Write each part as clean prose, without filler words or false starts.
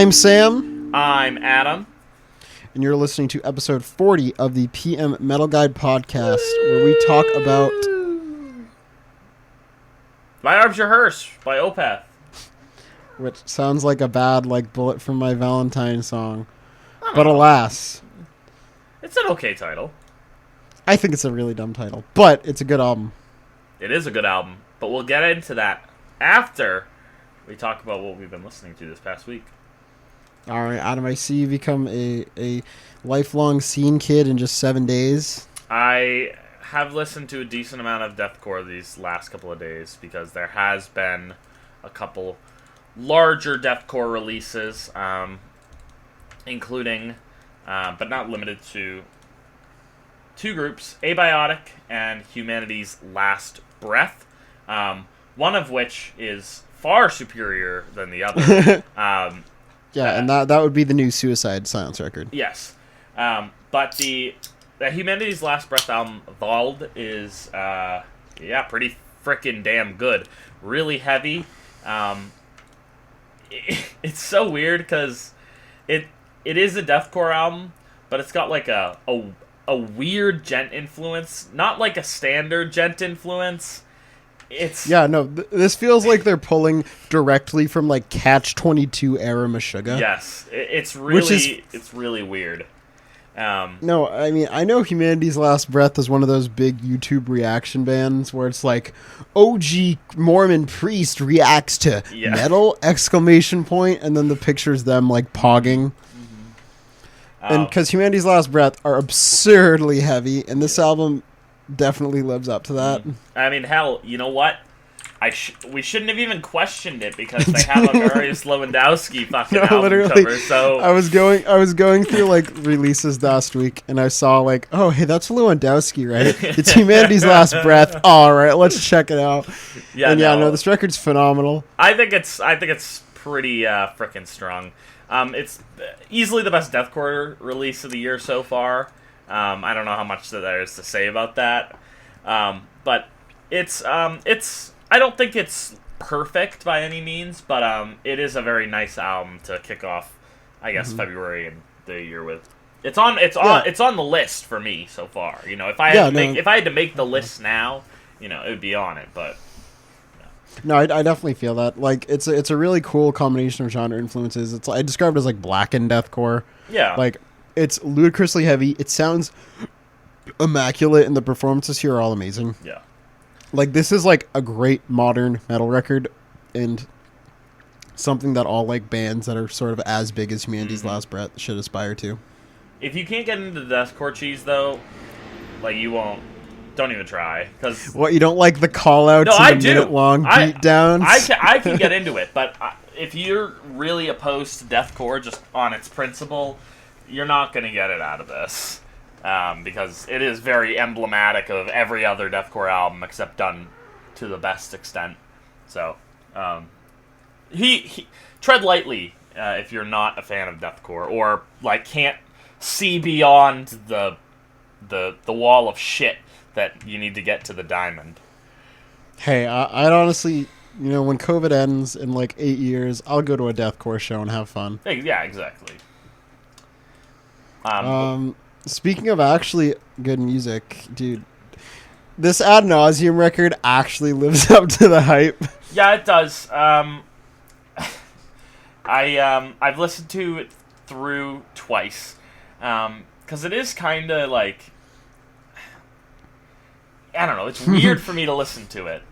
I'm Sam. I'm Adam. And you're listening to episode 40 of the PMMetalGuide podcast, where we talk about... My Arms Your Hearse by Opeth. Which sounds like a bad, Bullet from My Valentine song. But alas. It's an okay title. I think it's a really dumb title, but it's a good album. It is a good album, but we'll get into that after we talk about what we've been listening to this past week. All right, Adam, I see you become a lifelong scene kid in just 7 days. I have listened to a decent amount of deathcore these last couple of days because there has been a couple larger deathcore releases, including, but not limited to, two groups, Abiotic and Humanity's Last Breath, one of which is far superior than the other. And that would be the new Suicide Silence record. Yes. But the Humanity's Last Breath album, Vald, is, pretty frickin' damn good. Really heavy. It's so weird because it is a deathcore album, but it's got like a weird gent influence. Not like a standard gent influence. This feels like they're pulling directly from Catch-22 era Meshuggah. Yes, it's really weird. No, I mean, I know Humanity's Last Breath is one of those big YouTube reaction bands where it's like, OG Mormon priest reacts to metal, ! And then the picture's them pogging. Mm-hmm. And because Humanity's Last Breath are absurdly heavy, and this album definitely lives up to that. I mean, hell, you know what? We shouldn't have even questioned it because they have a Mariusz Lewandowski fucking album cover. So I was going through releases last week, and I saw oh, hey, that's Lewandowski, right? It's Humanity's Last Breath. All right, let's check it out. This record's phenomenal. I think it's pretty freaking strong. It's easily the best deathcore release of the year so far. I don't know how much there is to say about that, but it's. I don't think it's perfect by any means, but it is a very nice album to kick off, I guess, February and the year with. It's on the list for me so far. You know, if I had to make the list now, it would be on it. But no, I definitely feel that. It's a really cool combination of genre influences. I described it as blackened deathcore. Yeah. It's ludicrously heavy. It sounds immaculate, and the performances here are all amazing. Yeah. This is a great modern metal record, and something that all bands that are sort of as big as Humanity's Last Breath should aspire to. If you can't get into the deathcore cheese though, you won't. Don't even try. Cause what, you don't like the call-outs and the minute-long beatdowns? I can get into it, but if you're really opposed to deathcore just on its principle, you're not going to get it out of this. Because it is very emblematic of every other deathcore album except done to the best extent. So, he tread lightly if you're not a fan of deathcore or can't see beyond the wall of shit that you need to get to the diamond. Hey, I'd honestly, when COVID ends in 8 years, I'll go to a deathcore show and have fun. Yeah, exactly. Speaking of actually good music, dude, this Ad Nauseam record actually lives up to the hype. Yeah, it does. I've listened to it through twice, because it is kind of I don't know, it's weird for me to listen to it.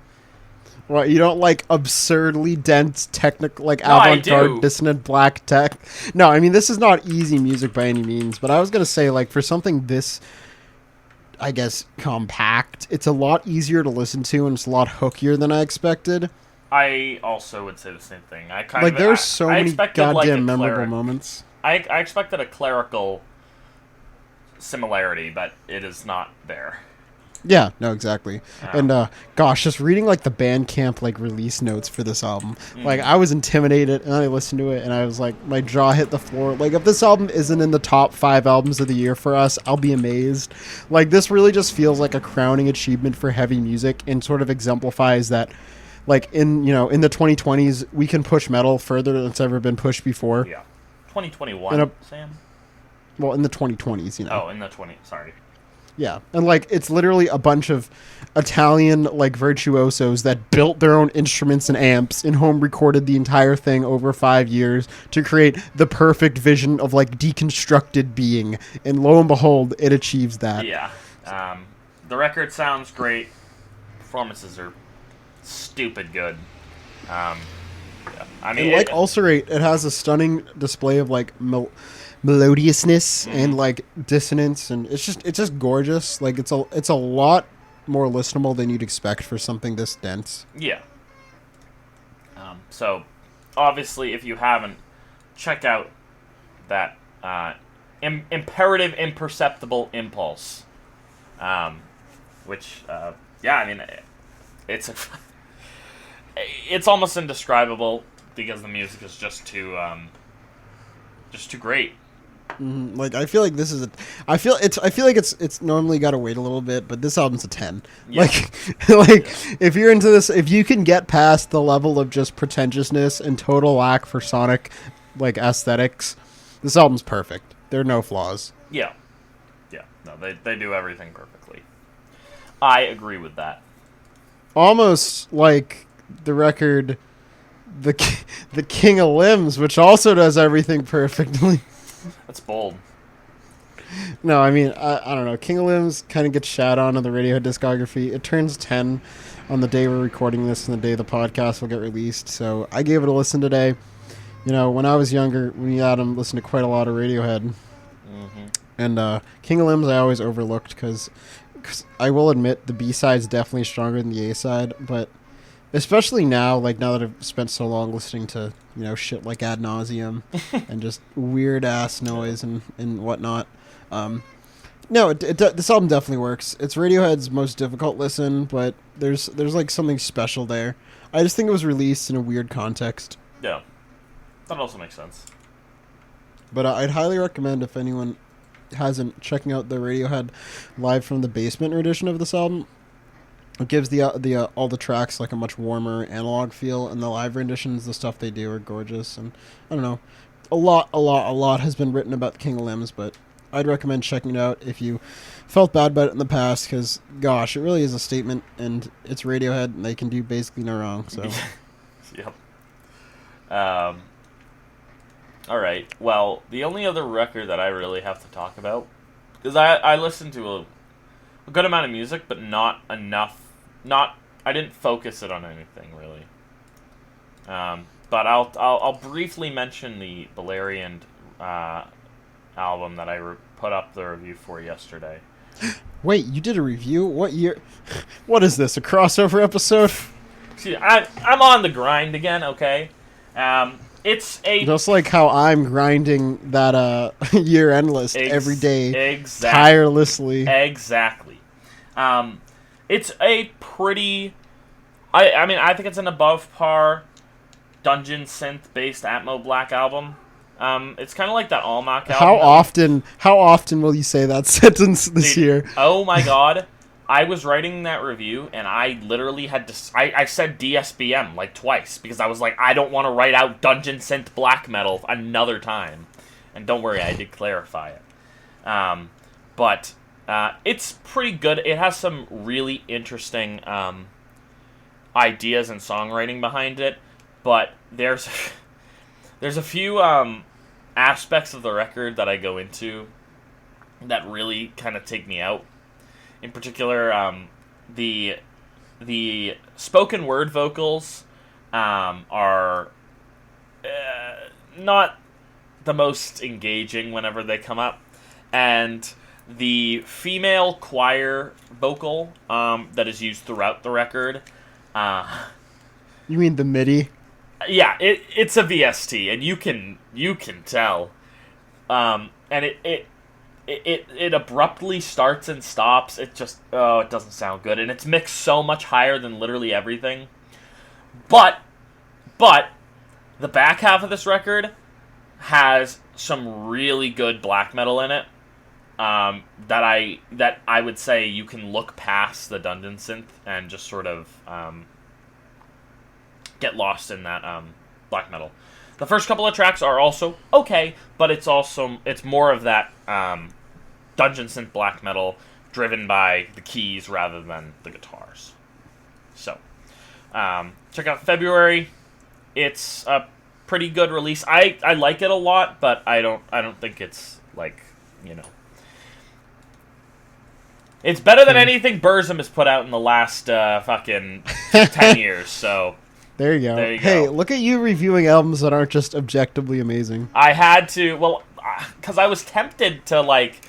What, you don't like absurdly dense, technical, avant-garde, dissonant black tech? No, I mean, this is not easy music by any means, but I was going to say, for something this, I guess, compact, it's a lot easier to listen to, and it's a lot hookier than I expected. I also would say the same thing. There's so many goddamn memorable moments. I expected a clerical similarity, but it is not there. Yeah, no, exactly. And, just reading, the Bandcamp, release notes for this album, I was intimidated, and I listened to it, and I was my jaw hit the floor. If this album isn't in the top 5 albums of the year for us, I'll be amazed. This really just feels like a crowning achievement for heavy music, and sort of exemplifies that, in the 2020s, we can push metal further than it's ever been pushed before. Yeah. 2021, Sam? Well, in the 2020s, you know. Oh, in the 20s, sorry. Yeah, and like it's literally a bunch of Italian like virtuosos that built their own instruments and amps and home recorded the entire thing over 5 years to create the perfect vision of like deconstructed being, and lo and behold, it achieves that. Yeah, the record sounds great. Performances are stupid good. Yeah. I mean, and like Ulcerate, it has a stunning display of like melodiousness and like dissonance, and it's just gorgeous. Like it's a lot more listenable than you'd expect for something this dense. Yeah. So obviously, if you haven't, check out that imperative imperceptible impulse, which yeah, I mean it's almost indescribable because the music is just too great. Like I feel like this is I feel like it's normally got to wait a little bit, but this album's a 10. Yeah. Like if you're into this, if you can get past the level of just pretentiousness and total lack for sonic like aesthetics, this album's perfect. There are no flaws. Yeah. No, they do everything perfectly. I agree with that. Almost like the record the King of Limbs, which also does everything perfectly. That's bold. No, I mean, I don't know. King of Limbs kind of gets shat on the Radiohead discography. It turns 10 on the day we're recording this and the day the podcast will get released. So I gave it a listen today. You know, when I was younger, me and Adam listened to quite a lot of Radiohead. Mm-hmm. And King of Limbs I always overlooked because I will admit the B-side's definitely stronger than the A-side. But especially now, like now that I've spent so long listening to, you know, shit like Ad Nauseum and just weird ass noise and whatnot. No, this album definitely works. It's Radiohead's most difficult listen, but there's like something special there. I just think it was released in a weird context. Yeah, that also makes sense. But I'd highly recommend, if anyone hasn't, checking out the Radiohead Live from the Basement edition of this album. It gives the all the tracks like a much warmer analog feel, and the live renditions, the stuff they do, are gorgeous. And I don't know, a lot has been written about the King of Limbs, but I'd recommend checking it out if you felt bad about it in the past, because gosh, it really is a statement, and it's Radiohead, and they can do basically no wrong. So, yep. All right. Well, the only other record that I really have to talk about, because I listened to a good amount of music, but not enough. I didn't focus it on anything really. But I'll briefly mention the Valerian album that I put up the review for yesterday. Wait, you did a review? What year? What is this? A crossover episode? See, I'm on the grind again. Okay. It's a just like how I'm grinding that year-end list every day, tirelessly. Exactly. It's a pretty. I mean, I think it's an above par dungeon synth based Atmo Black album. It's kind of like that Almach album. How often will you say that sentence this year? Oh my god. I was writing that review, and I literally had to... I said DSBM, like, twice, because I was like, I don't want to write out Dungeon Synth Black Metal another time. And don't worry, I did clarify it. But it's pretty good. It has some really interesting ideas and songwriting behind it, but there's a few aspects of the record that I go into that really kind of take me out. In particular, the spoken word vocals are not the most engaging whenever they come up, and the female choir vocal that is used throughout the record. You mean the MIDI? Yeah, it's a VST, and you can tell, and it abruptly starts and stops. It just, it doesn't sound good. And it's mixed so much higher than literally everything. But the back half of this record has some really good black metal in it. That I would say you can look past the dungeon synth and just sort of get lost in that black metal. The first couple of tracks are also okay, but it's more of that dungeon synth black metal driven by the keys rather than the guitars. So, check out February. It's a pretty good release. I like it a lot, but I don't think it's like, you know. It's better than anything Burzum has put out in the last fucking 10 years, so... There you go. Hey, look at you reviewing albums that aren't just objectively amazing. I had to, well, because I was tempted to, like,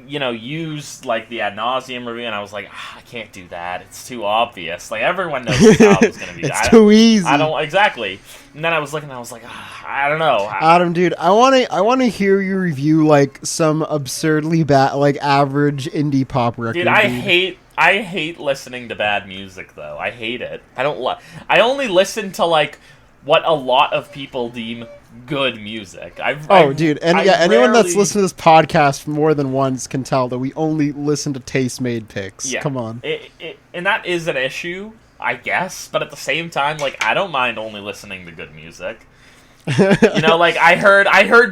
you know, use, like, the ad nauseum review, and I was like, I can't do that. It's too obvious. Like, everyone knows this album's going to be... It's too easy. Exactly. And then I was looking, and I was like, I don't know. Adam, dude, I want to hear you review, like, some absurdly bad, like, average indie pop record. Dude, I hate listening to bad music, though. I hate it. I only listen to, like, what a lot of people deem good music. Anyone that's listened to this podcast more than once can tell that we only listen to taste-made picks. Yeah. Come on. And that is an issue, I guess, but at the same time, like, I don't mind only listening to good music. You know, like, I heard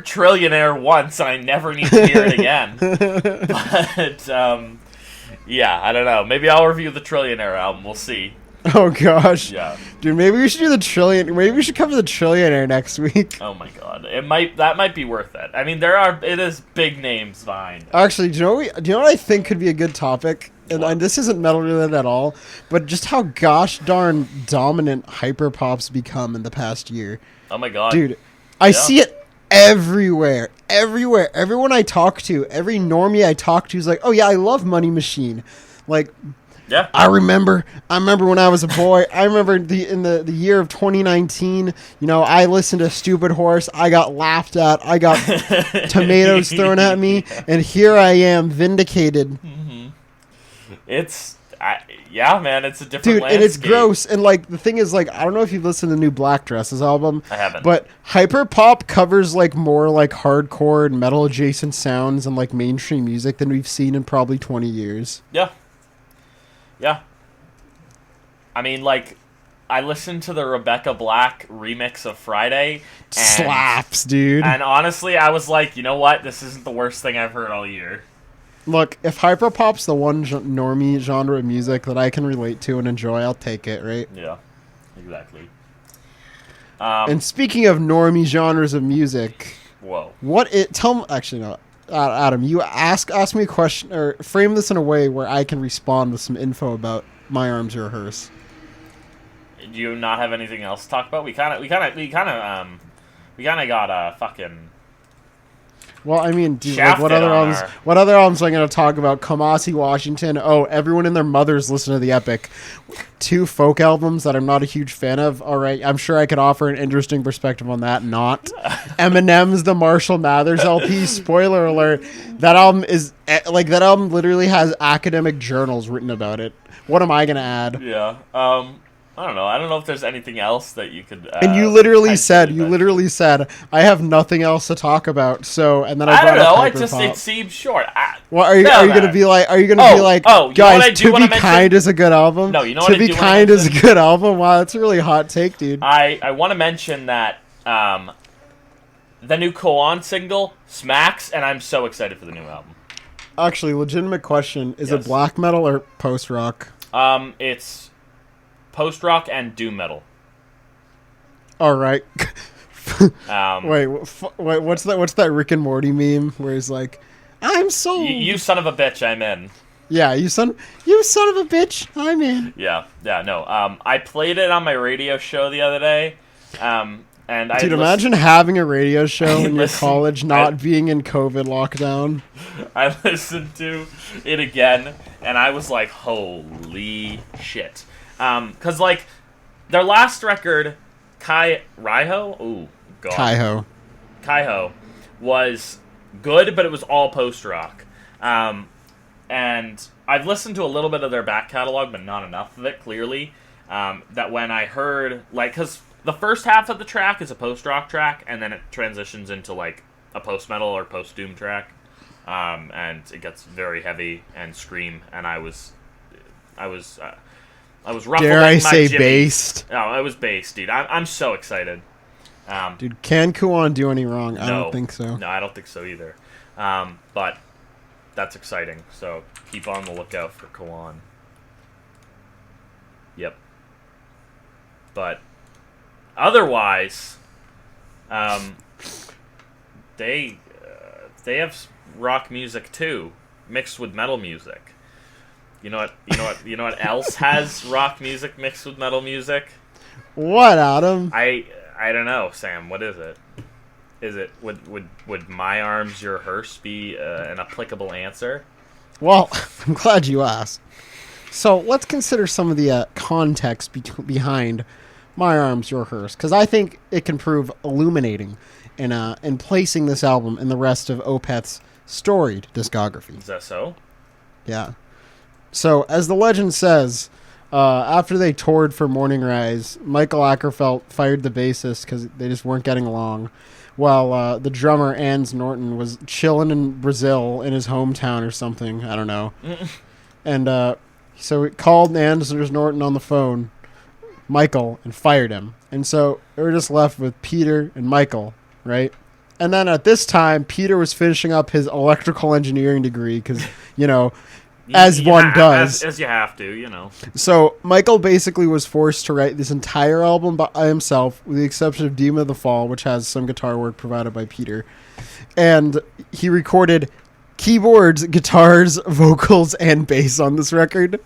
Trillionaire once, and I never need to hear it again. But, yeah, I don't know. Maybe I'll review the Trillionaire album. We'll see. Oh, gosh. Yeah. Dude, maybe we should do maybe we should cover the Trillionaire next week. Oh, my God. That might be worth it. I mean, it is big names behind it. Actually, do you know what I think could be a good topic? And this isn't metal related at all, but just how gosh darn dominant hyperpop's become in the past year. Oh, my God. Dude, I see it everywhere. Everyone I talk to, every normie I talk to is like, oh, yeah, I love Money Machine. Like... Yeah. I remember when I was a boy. I remember in the year of 2019, you know, I listened to Stupid Horse. I got laughed at. I got tomatoes thrown at me, and here I am, vindicated. Mm-hmm. Yeah, man, it's a different dude, landscape. And it's gross. And like the thing is, like, I don't know if you've listened to the new Black Dresses album. I haven't. But hyperpop covers like more like hardcore and metal adjacent sounds and like mainstream music than we've seen in probably 20 years. Yeah. Yeah. I mean, like, I listened to the Rebecca Black remix of Friday. Slaps, dude. And honestly, I was like, you know what? This isn't the worst thing I've heard all year. Look, if hyperpop's the one normie genre of music that I can relate to and enjoy, I'll take it, right? Yeah, exactly. And speaking of normie genres of music... Whoa. Actually, no. Adam, you ask me a question or frame this in a way where I can respond with some info about My Arms Your Hearse. Do you not have anything else to talk about? We kind of got a fucking. Well, I mean, dude, like, what other albums am I going to talk about? Kamasi Washington. Oh, everyone and their mothers listen to the Epic. 2 folk albums that I'm not a huge fan of. All right, I'm sure I could offer an interesting perspective on that. Not Eminem's The Marshall Mathers LP. Spoiler alert: that album literally has academic journals written about it. What am I going to add? Yeah. I don't know. I don't know if there's anything else that you could. And you literally said, I have nothing else to talk about. So, and then I don't know. It seems short. Are you going to be like, guys, To Be Kind is a good album? No, you know what I do? To Be Kind is a good album? Wow, that's a really hot take, dude. I want to mention that the new Koan single smacks, and I'm so excited for the new album. Actually, legitimate question: is it black metal or post rock? It's post-rock and doom metal. All right. Wait, what's that Rick and Morty meme where he's like, "I'm sold. You son of a bitch, I'm in." Yeah, you son of a bitch, I'm in. Yeah, no. I played it on my radio show the other day. Dude, imagine having a radio show in your college not being in COVID lockdown. I listened to it again, and I was like, holy shit. Because, like, their last record, Kaiho? Ooh, God. Kaiho was good, but it was all post-rock. And I've listened to a little bit of their back catalog, but not enough of it, clearly. That when I heard, like, because the first half of the track is a post-rock track, and then it transitions into, like, a post-metal or post-doom track. And it gets very heavy and scream, and I was ruffling Dare I my say jimmy. based? No, I was based, dude. I'm so excited. Dude, can Kuon do any wrong? No, I don't think so. No, I don't think so either. But that's exciting. So keep on the lookout for Kuon. Yep. But otherwise, they have rock music too, mixed with metal music. You know what else has rock music mixed with metal music? What, Adam? I don't know, Sam. What is it? Is it would My Arms Your Hearse be an applicable answer? Well, I'm glad you asked. So let's consider some of the context behind My Arms Your Hearse, because I think it can prove illuminating in placing this album in the rest of Opeth's storied discography. Is that so? Yeah. So, as the legend says, after they toured for Morning Rise, Michael Ackerfeld fired the bassist because they just weren't getting along, while the drummer, Ans Norton, was chilling in Brazil in his hometown or something. I don't know. And so it called Ans Norton on the phone, Michael, and fired him. And so they were just left with Peter and Michael, right? And then at this time, Peter was finishing up his electrical engineering degree because, as one does. As you have to. So Michael basically was forced to write this entire album by himself, with the exception of Demon of the Fall, which has some guitar work provided by Peter. And he recorded keyboards, guitars, vocals, and bass on this record.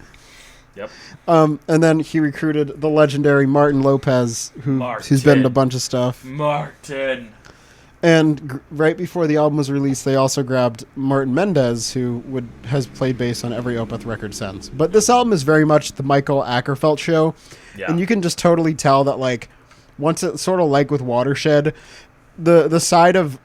Yep. And then he recruited the legendary Martin Lopez, who's been in a bunch of stuff. Martin. And right before the album was released, they also grabbed Martin Mendez, who has played bass on every Opeth record since. But this album is very much the Michael Ackerfeld show. Yeah. And you can just totally tell that, once it's sort of like with Watershed, the side of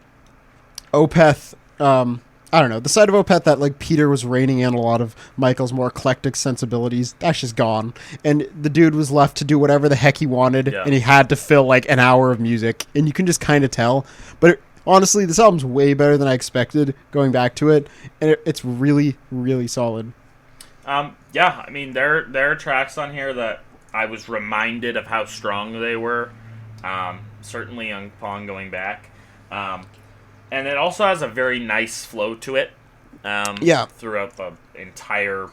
Opeth, the side of Opeth that, Peter was reining in a lot of Michael's more eclectic sensibilities, that's just gone. And the dude was left to do whatever the heck he wanted, and he had to fill, an hour of music. And you can just kind of tell. But honestly, this album's way better than I expected going back to it. And it's really, really solid. Yeah, I mean, there are tracks on here that I was reminded of how strong they were, certainly upon going back. And it also has a very nice flow to it. Throughout the entire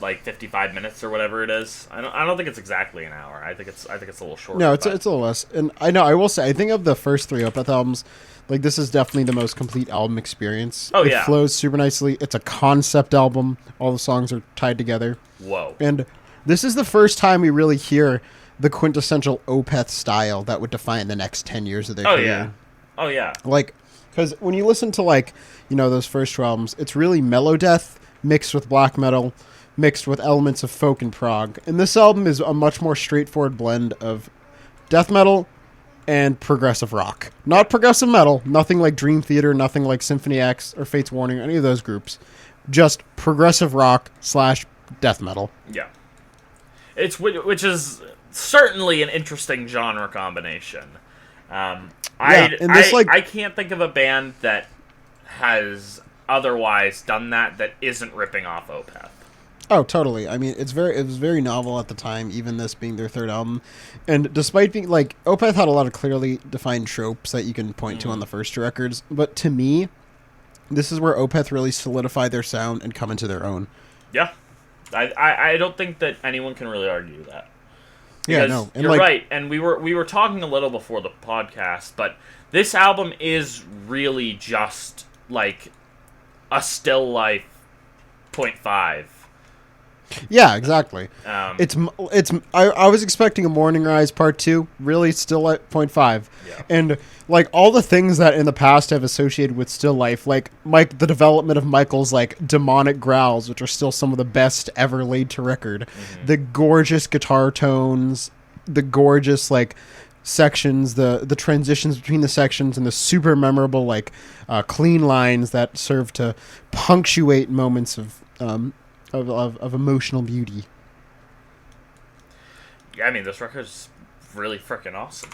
55 minutes or whatever it is. I don't think it's exactly an hour. I think it's a little shorter. No, it's a little less. And I will say, I think of the first three Opeth albums, this is definitely the most complete album experience. Oh, it flows super nicely. It's a concept album. All the songs are tied together. Whoa. And this is the first time we really hear the quintessential Opeth style that would define the next 10 years of their career. Oh yeah. Because when you listen to, those first two albums, it's really melodeath mixed with black metal, mixed with elements of folk and prog. And this album is a much more straightforward blend of death metal and progressive rock. Not progressive metal, nothing like Dream Theater, nothing like Symphony X or Fates Warning, any of those groups. Just progressive rock / death metal. Yeah. Which is certainly an interesting genre combination. I can't think of a band that has otherwise done that isn't ripping off Opeth. Oh, totally. I mean, it was very novel at the time, even this being their third album. And despite being, Opeth had a lot of clearly defined tropes that you can point to on the first two records. But to me, this is where Opeth really solidified their sound and come into their own. Yeah. I don't think that anyone can really argue that. Yeah, no. And you're right, and we were talking a little before the podcast, but this album is really just a still life 0.5. Yeah, exactly. I was expecting a Morning Rise Part 2, really still at 0.5. Yeah. And all the things that in the past have associated with still life, the development of Michael's demonic growls, which are still some of the best ever laid to record. Mm-hmm. The gorgeous guitar tones, the gorgeous sections, the transitions between the sections, and the super memorable clean lines that serve to punctuate moments of emotional beauty. Yeah, I mean, this record's really freaking awesome.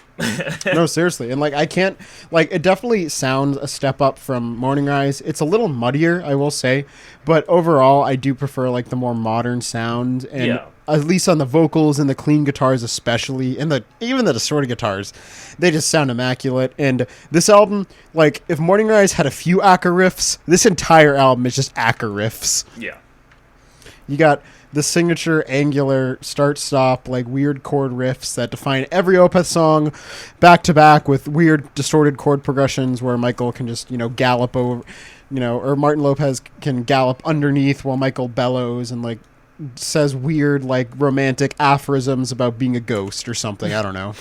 No, seriously. And I can't it definitely sounds a step up from Morning Rise. It's a little muddier, I will say, but overall I do prefer the more modern sound. And at least on the vocals and the clean guitars especially, and even the distorted guitars, they just sound immaculate. And this album, like, if Morning Rise had a few Acker riffs, this entire album is just Acker riffs. Yeah. You got the signature angular start-stop, like, weird chord riffs that define every Opeth song, back-to-back with weird distorted chord progressions where Michael can just, gallop over, or Martin Lopez can gallop underneath while Michael bellows and, like, says weird, like, romantic aphorisms about being a ghost or something. I don't know.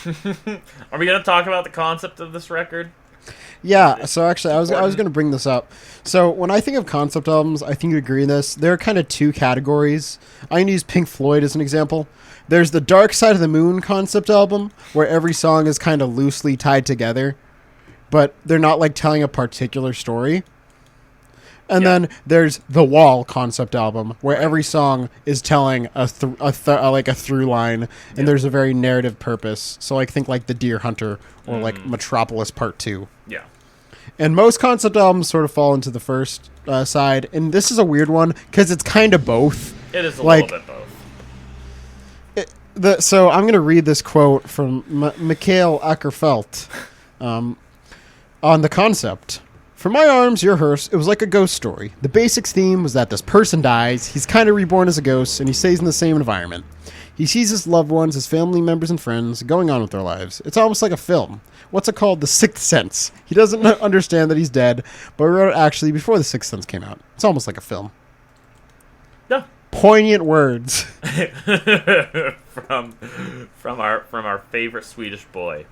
Are we going to talk about the concept of this record? Yeah, so actually, I was going to bring this up. So when I think of concept albums, I think you agree in this. There are kind of two categories. I'm going to use Pink Floyd as an example. There's the Dark Side of the Moon concept album, where every song is kind of loosely tied together, but they're not, like, telling a particular story. And then there's the Wall concept album, where every song is telling a through line, and there's a very narrative purpose. So, like, think like The Deer Hunter or like Metropolis Part 2. Yeah. And most concept albums sort of fall into the first side, and this is a weird one because it's kind of both. It is a little bit both. So I'm going to read this quote from Mikhail Ackerfeld on the concept. For my arms, your hearse, it was like a ghost story. The basics theme was that this person dies, he's kind of reborn as a ghost, and he stays in the same environment. He sees his loved ones, his family members and friends, going on with their lives. It's almost like a film. What's it called? The Sixth Sense. He doesn't understand that he's dead, but wrote it actually before The Sixth Sense came out. It's almost like a film. Yeah. Poignant words. from our favorite Swedish boy.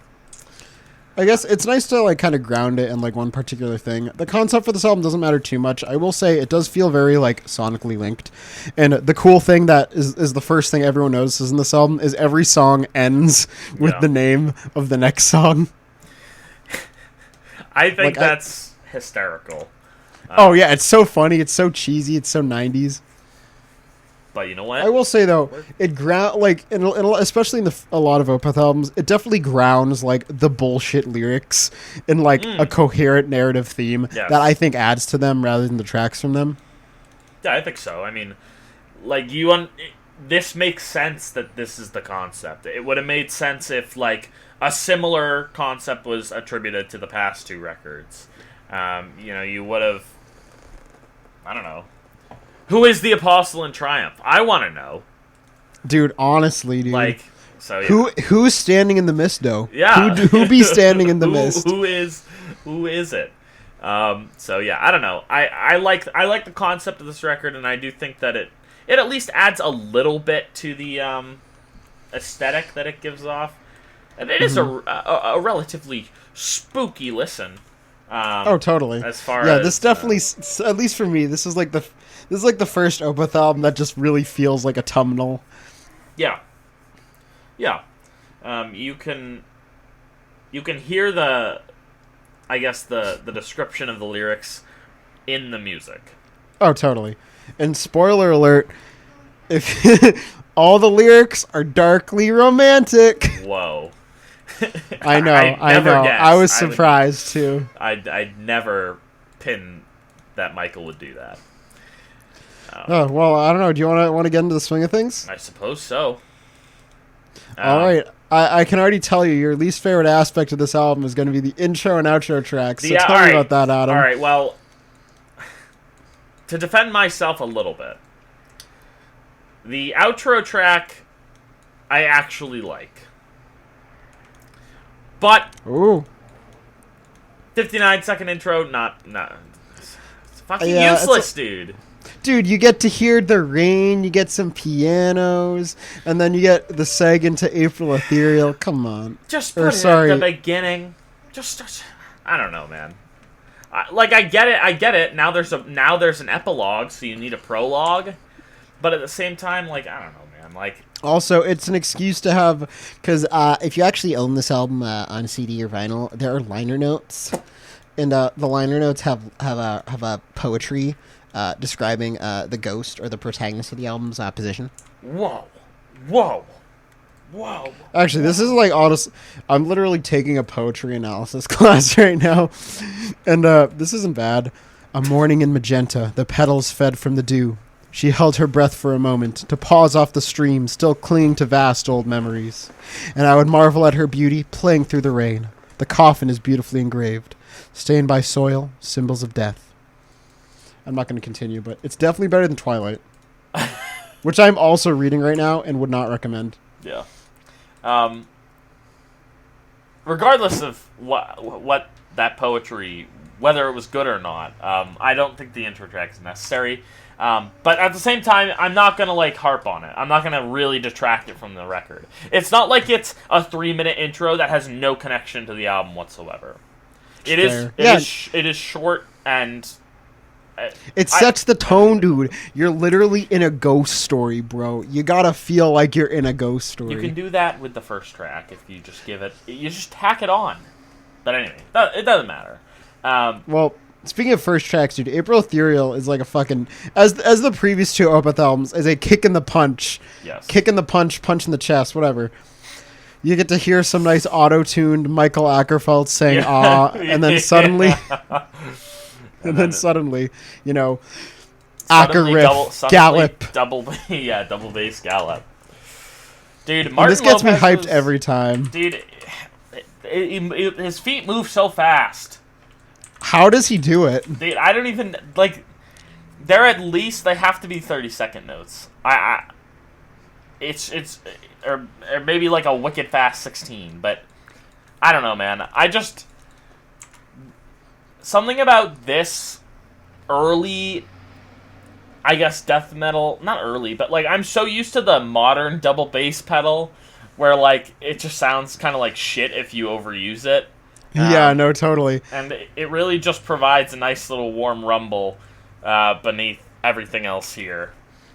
I guess it's nice to, like, kind of ground it in, like, one particular thing. The concept for this album doesn't matter too much. I will say it does feel very, like, sonically linked. And the cool thing that is the first thing everyone notices in this album is every song ends with the name of the next song. I think that's hysterical. Oh, yeah, it's so funny. It's so cheesy. It's so 90s. But you know what? I will say, though, it especially in a lot of Opeth albums, it definitely grounds, like, the bullshit lyrics in, like, a coherent narrative theme that I think adds to them rather than detracts from them. Yeah, I think so. I mean, like, this makes sense that this is the concept. It would have made sense if, like, a similar concept was attributed to the past two records. You would have, I don't know. Who is the apostle in Triumph? I want to know. Dude, honestly, dude. Like, so yeah. Who's standing in the mist, though? Yeah. Who be standing in the mist? Who is it? So yeah, I don't know. I like the concept of this record, and I do think that it at least adds a little bit to the aesthetic that it gives off. And it is a relatively spooky listen. Oh, totally. As far as this definitely, at least for me, this is like the first Opeth album that just really feels like autumnal. Yeah. Yeah. You can hear the description of the lyrics in the music. Oh, totally. And spoiler alert, if all the lyrics are darkly romantic. Whoa. I know. I was surprised too. I'd never pin that Michael would do that. Well, I don't know. Do you want to get into the swing of things? I suppose so. All right. I can already tell you your least favorite aspect of this album is going to be the intro and outro tracks. So tell me about that, Adam. All right. Well, to defend myself a little bit, the outro track I actually like. But 59-second intro, not it's fucking useless, dude. Dude, you get to hear the rain, you get some pianos, and then you get the seg into April Ethereal. Come on. Just put it at the beginning. Just I don't know, man. I get it. Now there's an epilogue, so you need a prologue. But at the same time, like, I don't know, man. Like, also, it's an excuse to have, because if you actually own this album on CD or vinyl, there are liner notes, and the liner notes have a poetry describing the ghost or the protagonist of the album's position. Whoa. Actually, this is like honest. I'm literally taking a poetry analysis class right now, and this isn't bad. A morning in magenta, the petals fed from the dew. She held her breath for a moment, to pause off the stream, still clinging to vast old memories. And I would marvel at her beauty, playing through the rain. The coffin is beautifully engraved, stained by soil, symbols of death. I'm not going to continue, but it's definitely better than Twilight, which I'm also reading right now and would not recommend. Yeah. Regardless of what that poetry, whether it was good or not, I don't think the intro track is necessary. But at the same time, I'm not going to harp on it. I'm not going to really detract it from the record. It's not like it's a 3-minute intro that has no connection to the album whatsoever. It is short and it sets the tone, dude. You're literally in a ghost story, bro. You gotta feel like you're in a ghost story. You can do that with the first track if you just you just tack it on. But anyway, it doesn't matter. Well, speaking of first tracks, dude, April Ethereal is like a fucking, as the previous two Opeth albums, is a kick in the punch. Yes. Kick in the punch, punch in the chest, whatever. You get to hear some nice auto-tuned Michael Ackerfeld saying "ah," and then suddenly. And then suddenly, Acker riff, gallop. Double bass gallop. Dude, Martin this gets Lopez me hyped every time. Dude, his feet move so fast. How does he do it? Dude, I don't even, they're at least, they have to be 30-second notes. Or maybe a wicked fast 16, but I don't know, man. Something about this early, I guess, death metal, not early, but I'm so used to the modern double bass pedal where it just sounds kind of like shit if you overuse it. Yeah, no, totally. And it really just provides a nice little warm rumble beneath everything else here.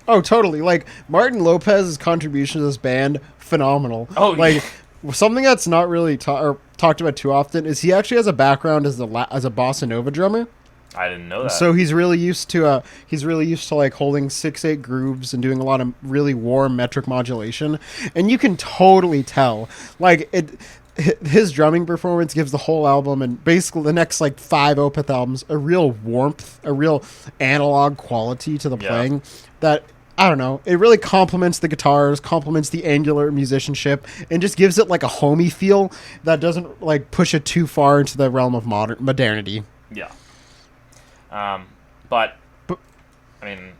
Oh, totally. Martin Lopez's contribution to this band, phenomenal. Oh, yeah. Something that's not really talked about too often is he actually has a background as a bossa nova drummer. I didn't know that. So he's really used to holding 6/8 grooves and doing a lot of really warm metric modulation, and you can totally tell his drumming performance gives the whole album and basically the next 5 Opeth albums a real warmth, a real analog quality to the playing that. I don't know. It really complements the guitars, complements the angular musicianship, and just gives it a homey feel that doesn't push it too far into the realm of modernity. Yeah. But I mean.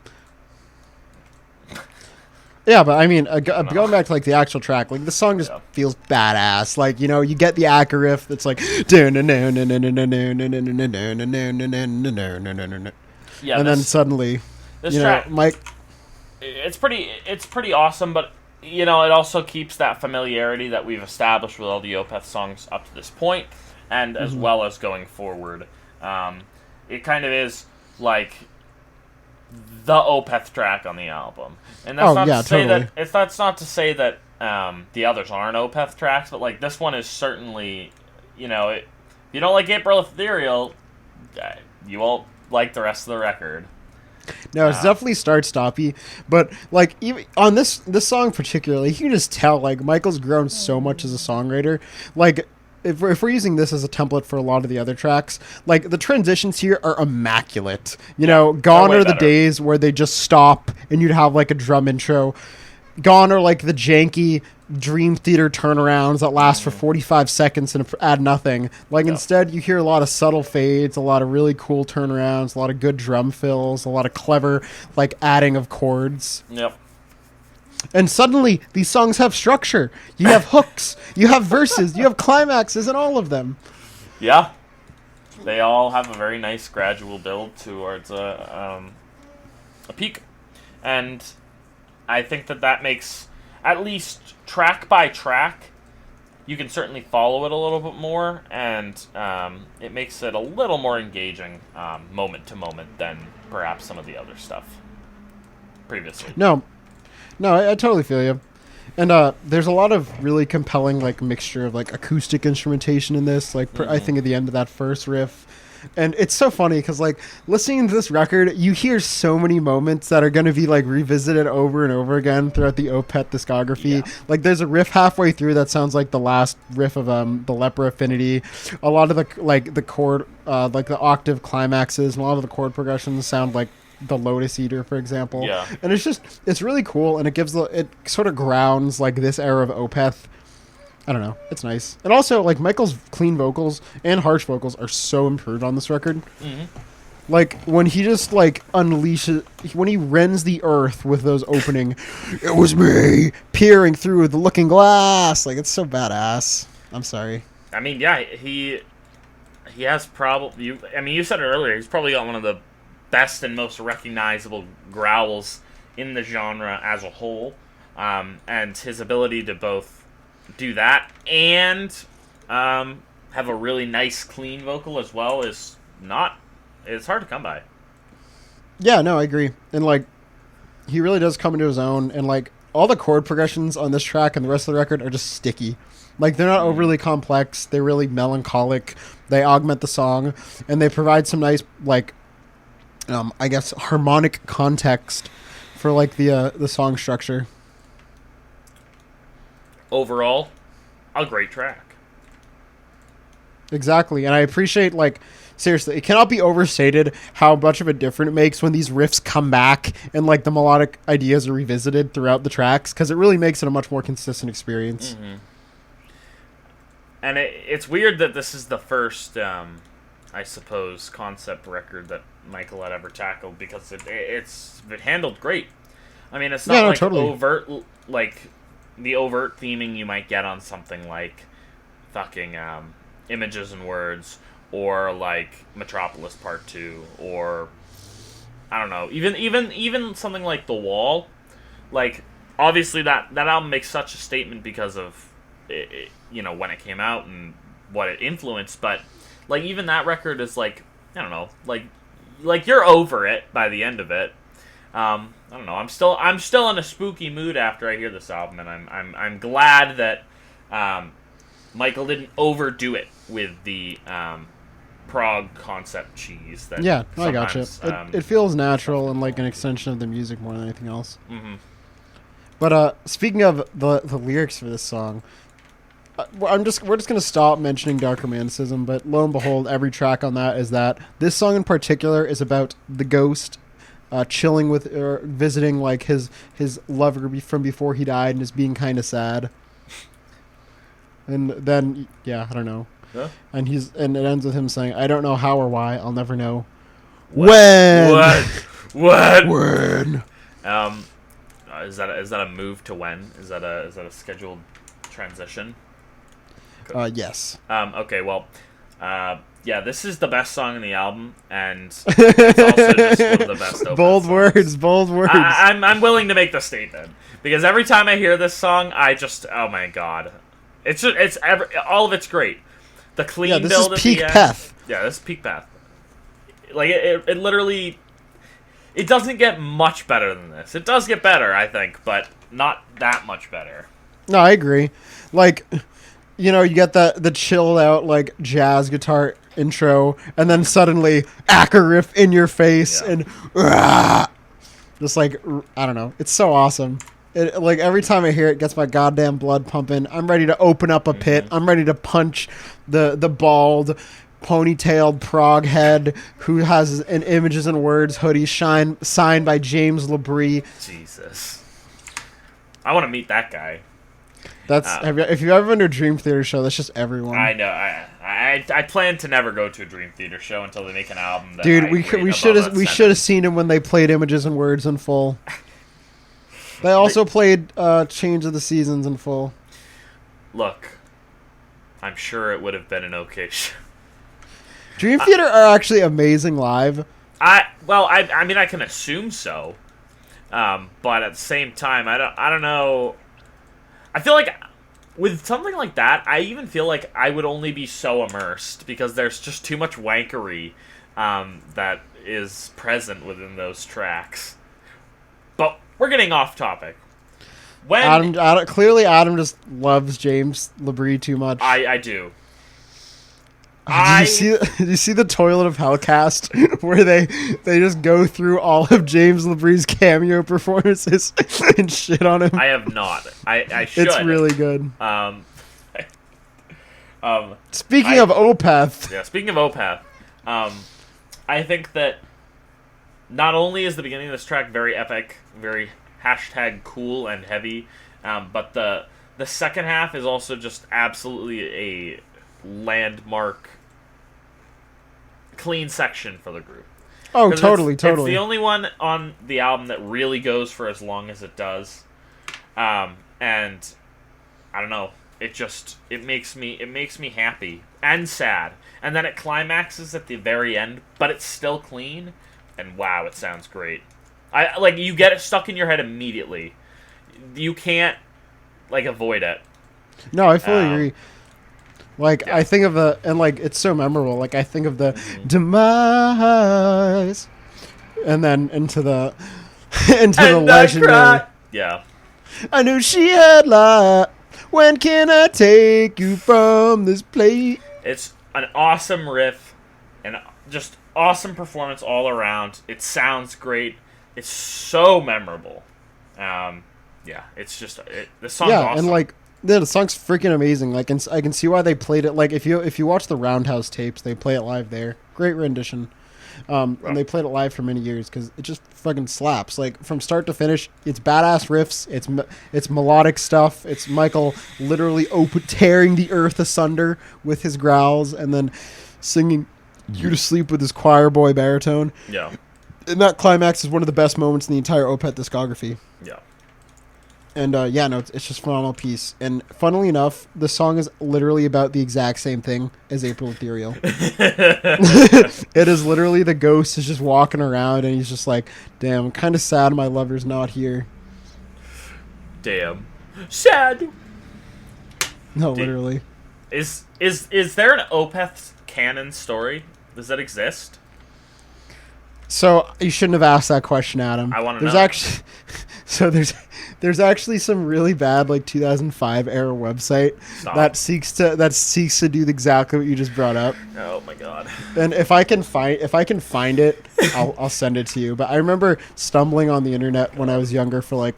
Yeah, but I mean, going back to the actual track, the song just feels badass. You get the Acker riff that's and then suddenly, track, Mike. It's pretty awesome, but it also keeps that familiarity that we've established with all the Opeth songs up to this point, and as well as going forward. It kind of is the Opeth track on the album, and that's that's not to say that the others aren't Opeth tracks, but this one is certainly, if you don't like April Ethereal, you won't like the rest of the record. No, it's definitely start-stoppy, but even on this song particularly, you can just tell Michael's grown so much as a songwriter. If we're using this as a template for a lot of the other tracks, the transitions here are immaculate. Gone are the days where they just stop and you'd have a drum intro. Gone are the janky Dream Theater turnarounds that last for 45 seconds and add nothing. Instead, you hear a lot of subtle fades, a lot of really cool turnarounds, a lot of good drum fills, a lot of clever adding of chords. Yep. And suddenly, these songs have structure. You have hooks, you have verses, you have climaxes, and all of them. Yeah. They all have a very nice gradual build towards a peak. And I think that makes, at least track by track, you can certainly follow it a little bit more, and it makes it a little more engaging moment to moment than perhaps some of the other stuff previously. No, I totally feel you. And there's a lot of really compelling mixture of acoustic instrumentation in this. I think at the end of that first riff. And it's so funny because listening to this record, you hear so many moments that are going to be revisited over and over again throughout the Opeth discography. Yeah. There's a riff halfway through that sounds like the last riff of the Leper Affinity. A lot of the chord, the octave climaxes, and a lot of the chord progressions sound the Lotus Eater, for example. Yeah. And it's really cool, and it sort of grounds like this era of Opeth. I don't know. It's nice. And also, like, Michael's clean vocals and harsh vocals are so improved on this record. Mm-hmm. Like, when he just, like, unleashes... When he rends the earth with those opening, "It was me, peering through the looking glass." Like, it's so badass. I'm sorry. I mean, yeah, he has probably... I mean, you said it earlier. He's probably got one of the best and most recognizable growls in the genre as a whole. And his ability to both do that and have a really nice, clean vocal as well is not... It's hard to come by. Yeah, no, I agree. And, like, he really does come into his own. And, like, all the chord progressions on this track and the rest of the record are just sticky. Like, they're not overly complex. They're really melancholic. They augment the song. And they provide some nice, like, I guess, harmonic context for, like, the song structure. Overall, a great track. Exactly. And I appreciate, like... Seriously, it cannot be overstated how much of a difference it makes when these riffs come back and, like, the melodic ideas are revisited throughout the tracks, because it really makes it a much more consistent experience. Mm-hmm. And it's weird that this is the first, I suppose, concept record that Michael had ever tackled, because it's been handled great. I mean, it's not totally overt, like the overt theming you might get on something like fucking Images and Words, or like Metropolis Part 2, or I don't know, even something like The Wall. Like, obviously that album makes such a statement because of it, you know, when it came out and what it influenced, but like even that record is like, I don't know, like you're over it by the end of it. I don't know, I'm still in a spooky mood after I hear this album, and I'm glad that Michael didn't overdo it with the prog concept cheese. That I gotcha. It feels natural and like an extension of the music more than anything else. Mm-hmm. But speaking of the lyrics for this song, we're just gonna stop mentioning Dark Romanticism. But lo and behold, every track on that is that. This song in particular is about the ghost chilling with or visiting like his lover from before he died, and is being kind of sad. And then I don't know. Huh? And it ends with him saying, "I don't know how or why. I'll never know." When? When? Is that a move to when? Is that a scheduled transition? Yes. Okay. Well. This is the best song in the album, and it's also just one of the best. Bold songs. Bold words. I'm willing to make the statement, because every time I hear this song, I just, oh my god, all of it's great. The clean build is peak Peth. Yeah, this is peak Peth. Like it literally, it doesn't get much better than this. It does get better, I think, but not that much better. No, I agree. Like, you know, you get the chilled out like jazz guitar intro, and then suddenly Acker riff in your face, and just like, I don't know, it's so awesome. It, like, every time I hear it, gets my goddamn blood pumping. I'm ready to open up a pit. I'm ready to punch the bald, ponytailed prog head who has an Images and Words hoodie signed by James Labrie. Jesus, I want to meet that guy. If you've ever been to a Dream Theater show, that's just everyone. I know. I plan to never go to a Dream Theater show until they make an album. Dude, we should have seen him when they played Images and Words in full. They also played Change of the Seasons in full. Look, I'm sure it would have been an okay show. Dream Theater are actually amazing live. I mean, I can assume so, but at the same time, I don't know. I feel like with something like that, I even feel like I would only be so immersed, because there's just too much wankery that is present within those tracks. But we're getting off topic. Adam just loves James Labrie too much. I do. Did you see the Toilet of Hellcast where they just go through all of James Labrie's cameo performances and shit on him? I have not. I should. It's really good. Speaking of Opeth. Yeah, speaking of Opeth, I think that not only is the beginning of this track very epic, very hashtag cool and heavy, but the second half is also just absolutely a landmark, clean section for the group. Oh, totally. It's the only one on the album that really goes for as long as it does, and I don't know. It makes me happy and sad, and then it climaxes at the very end, but it's still clean, and wow, it sounds great. You get it stuck in your head immediately. You can't avoid it. No, I fully agree. I think of it's so memorable. I think of the demise, and then into the legendary. Yeah. I knew she had lied. When can I take you from this place? It's an awesome riff, and just awesome performance all around. It sounds great. It's so memorable. It's just the song's awesome. And the song's freaking amazing. I can see why they played it. If you watch the Roundhouse tapes, they play it live there. Great rendition. And they played it live for many years because it just fucking slaps. From start to finish, it's badass riffs. It's melodic stuff. It's Michael literally tearing the earth asunder with his growls, and then singing "You to Sleep" with his choir boy baritone. Yeah. And that climax is one of the best moments in the entire Opeth discography. Yeah. And it's just a phenomenal piece. And funnily enough, the song is literally about the exact same thing as April Ethereal. It is literally the ghost is just walking around, and he's just like, "Damn, I'm kind of sad my lover's not here." Damn, sad. No, literally. Is there an Opeth canon story? Does that exist? So you shouldn't have asked that question, Adam. I want to know. There's actually some really bad 2005 era website that seeks to do exactly what you just brought up. Oh my god! And if I can find it, I'll send it to you. But I remember stumbling on the internet when I was younger for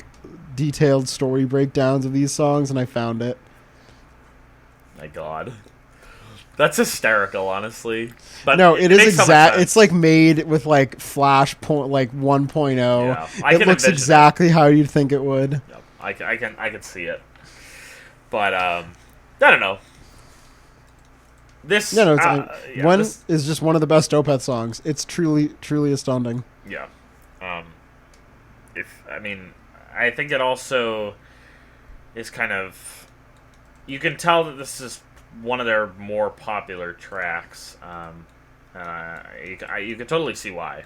detailed story breakdowns of these songs, and I found it. My god. That's hysterical, honestly. But no, it is exact. It's made with Flash 1.0. Yeah, it looks exactly how you'd think it would. Yep, I can see it. But I don't know. This is just one of the best Opeth songs. It's truly astounding. Yeah. I think it also is kind of, you can tell that this is one of their more popular tracks. You can totally see why.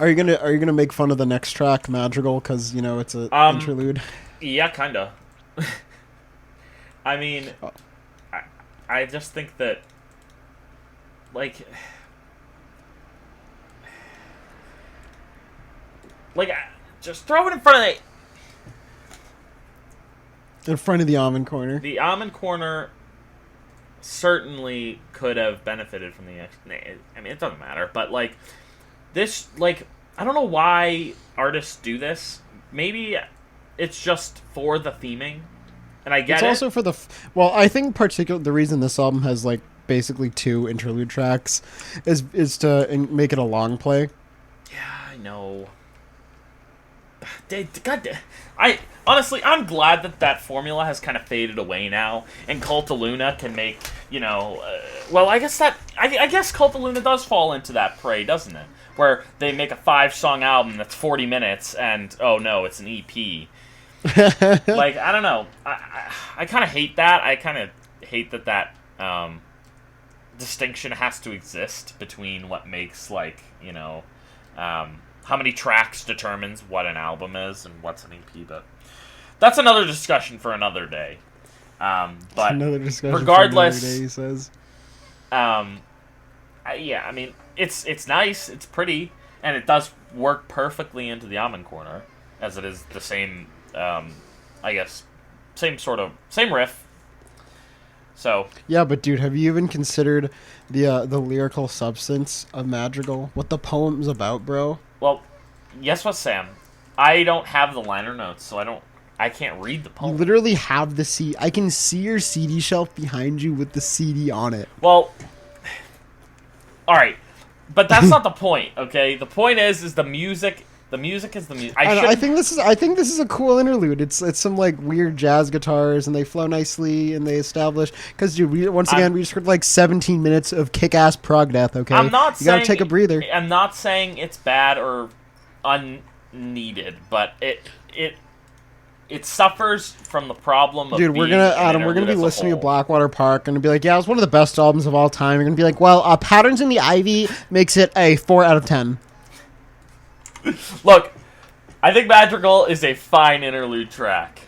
Are you gonna make fun of the next track, Madrigal, because it's an interlude? Yeah, kinda. I just think that just throw it in front of in front of the Almond Corner. The Almond Corner certainly could have benefited from the... it doesn't matter, but, this, I don't know why artists do this. Maybe it's just for the theming, and I get it. It's also for the... I think the reason this album has, basically 2 interlude tracks is to make it a long play. Yeah, I know. God, honestly, I'm glad that formula has kind of faded away now, and Cult of Luna can make, I guess Cult of Luna does fall into that prey, doesn't it? Where they make a 5-song album that's 40 minutes, and oh no, it's an EP. I don't know. I kind of hate that. I kind of hate that distinction has to exist between what makes how many tracks determines what an album is and what's an EP, but that's another discussion for another day. But another discussion regardless, for another day, he says. It's nice, it's pretty, and it does work perfectly into the Almond Corner, as it is the same, same riff. So yeah, but dude, have you even considered the lyrical substance of Madrigal? What the poem's about, bro? Well, guess what, Sam? I don't have the liner notes, so I can't read the poem. You literally have the CD. I can see your CD shelf behind you with the CD on it. Well, all right. But that's not the point, okay? The point is the music. The music is the music. I think this is a cool interlude. It's some like weird jazz guitars, and they flow nicely, and they establish. Because dude, we just heard like 17 minutes of kick-ass prog death. Okay, I'm not you saying, gotta take a breather. I'm not saying it's bad or unneeded, but it suffers from the problem of dude, we're gonna be listening to Blackwater Park and be like, yeah, it's one of the best albums of all time. You're gonna be like, well, Patterns in the Ivy makes it a 4 out of 10. Look, I think Madrigal is a fine interlude track.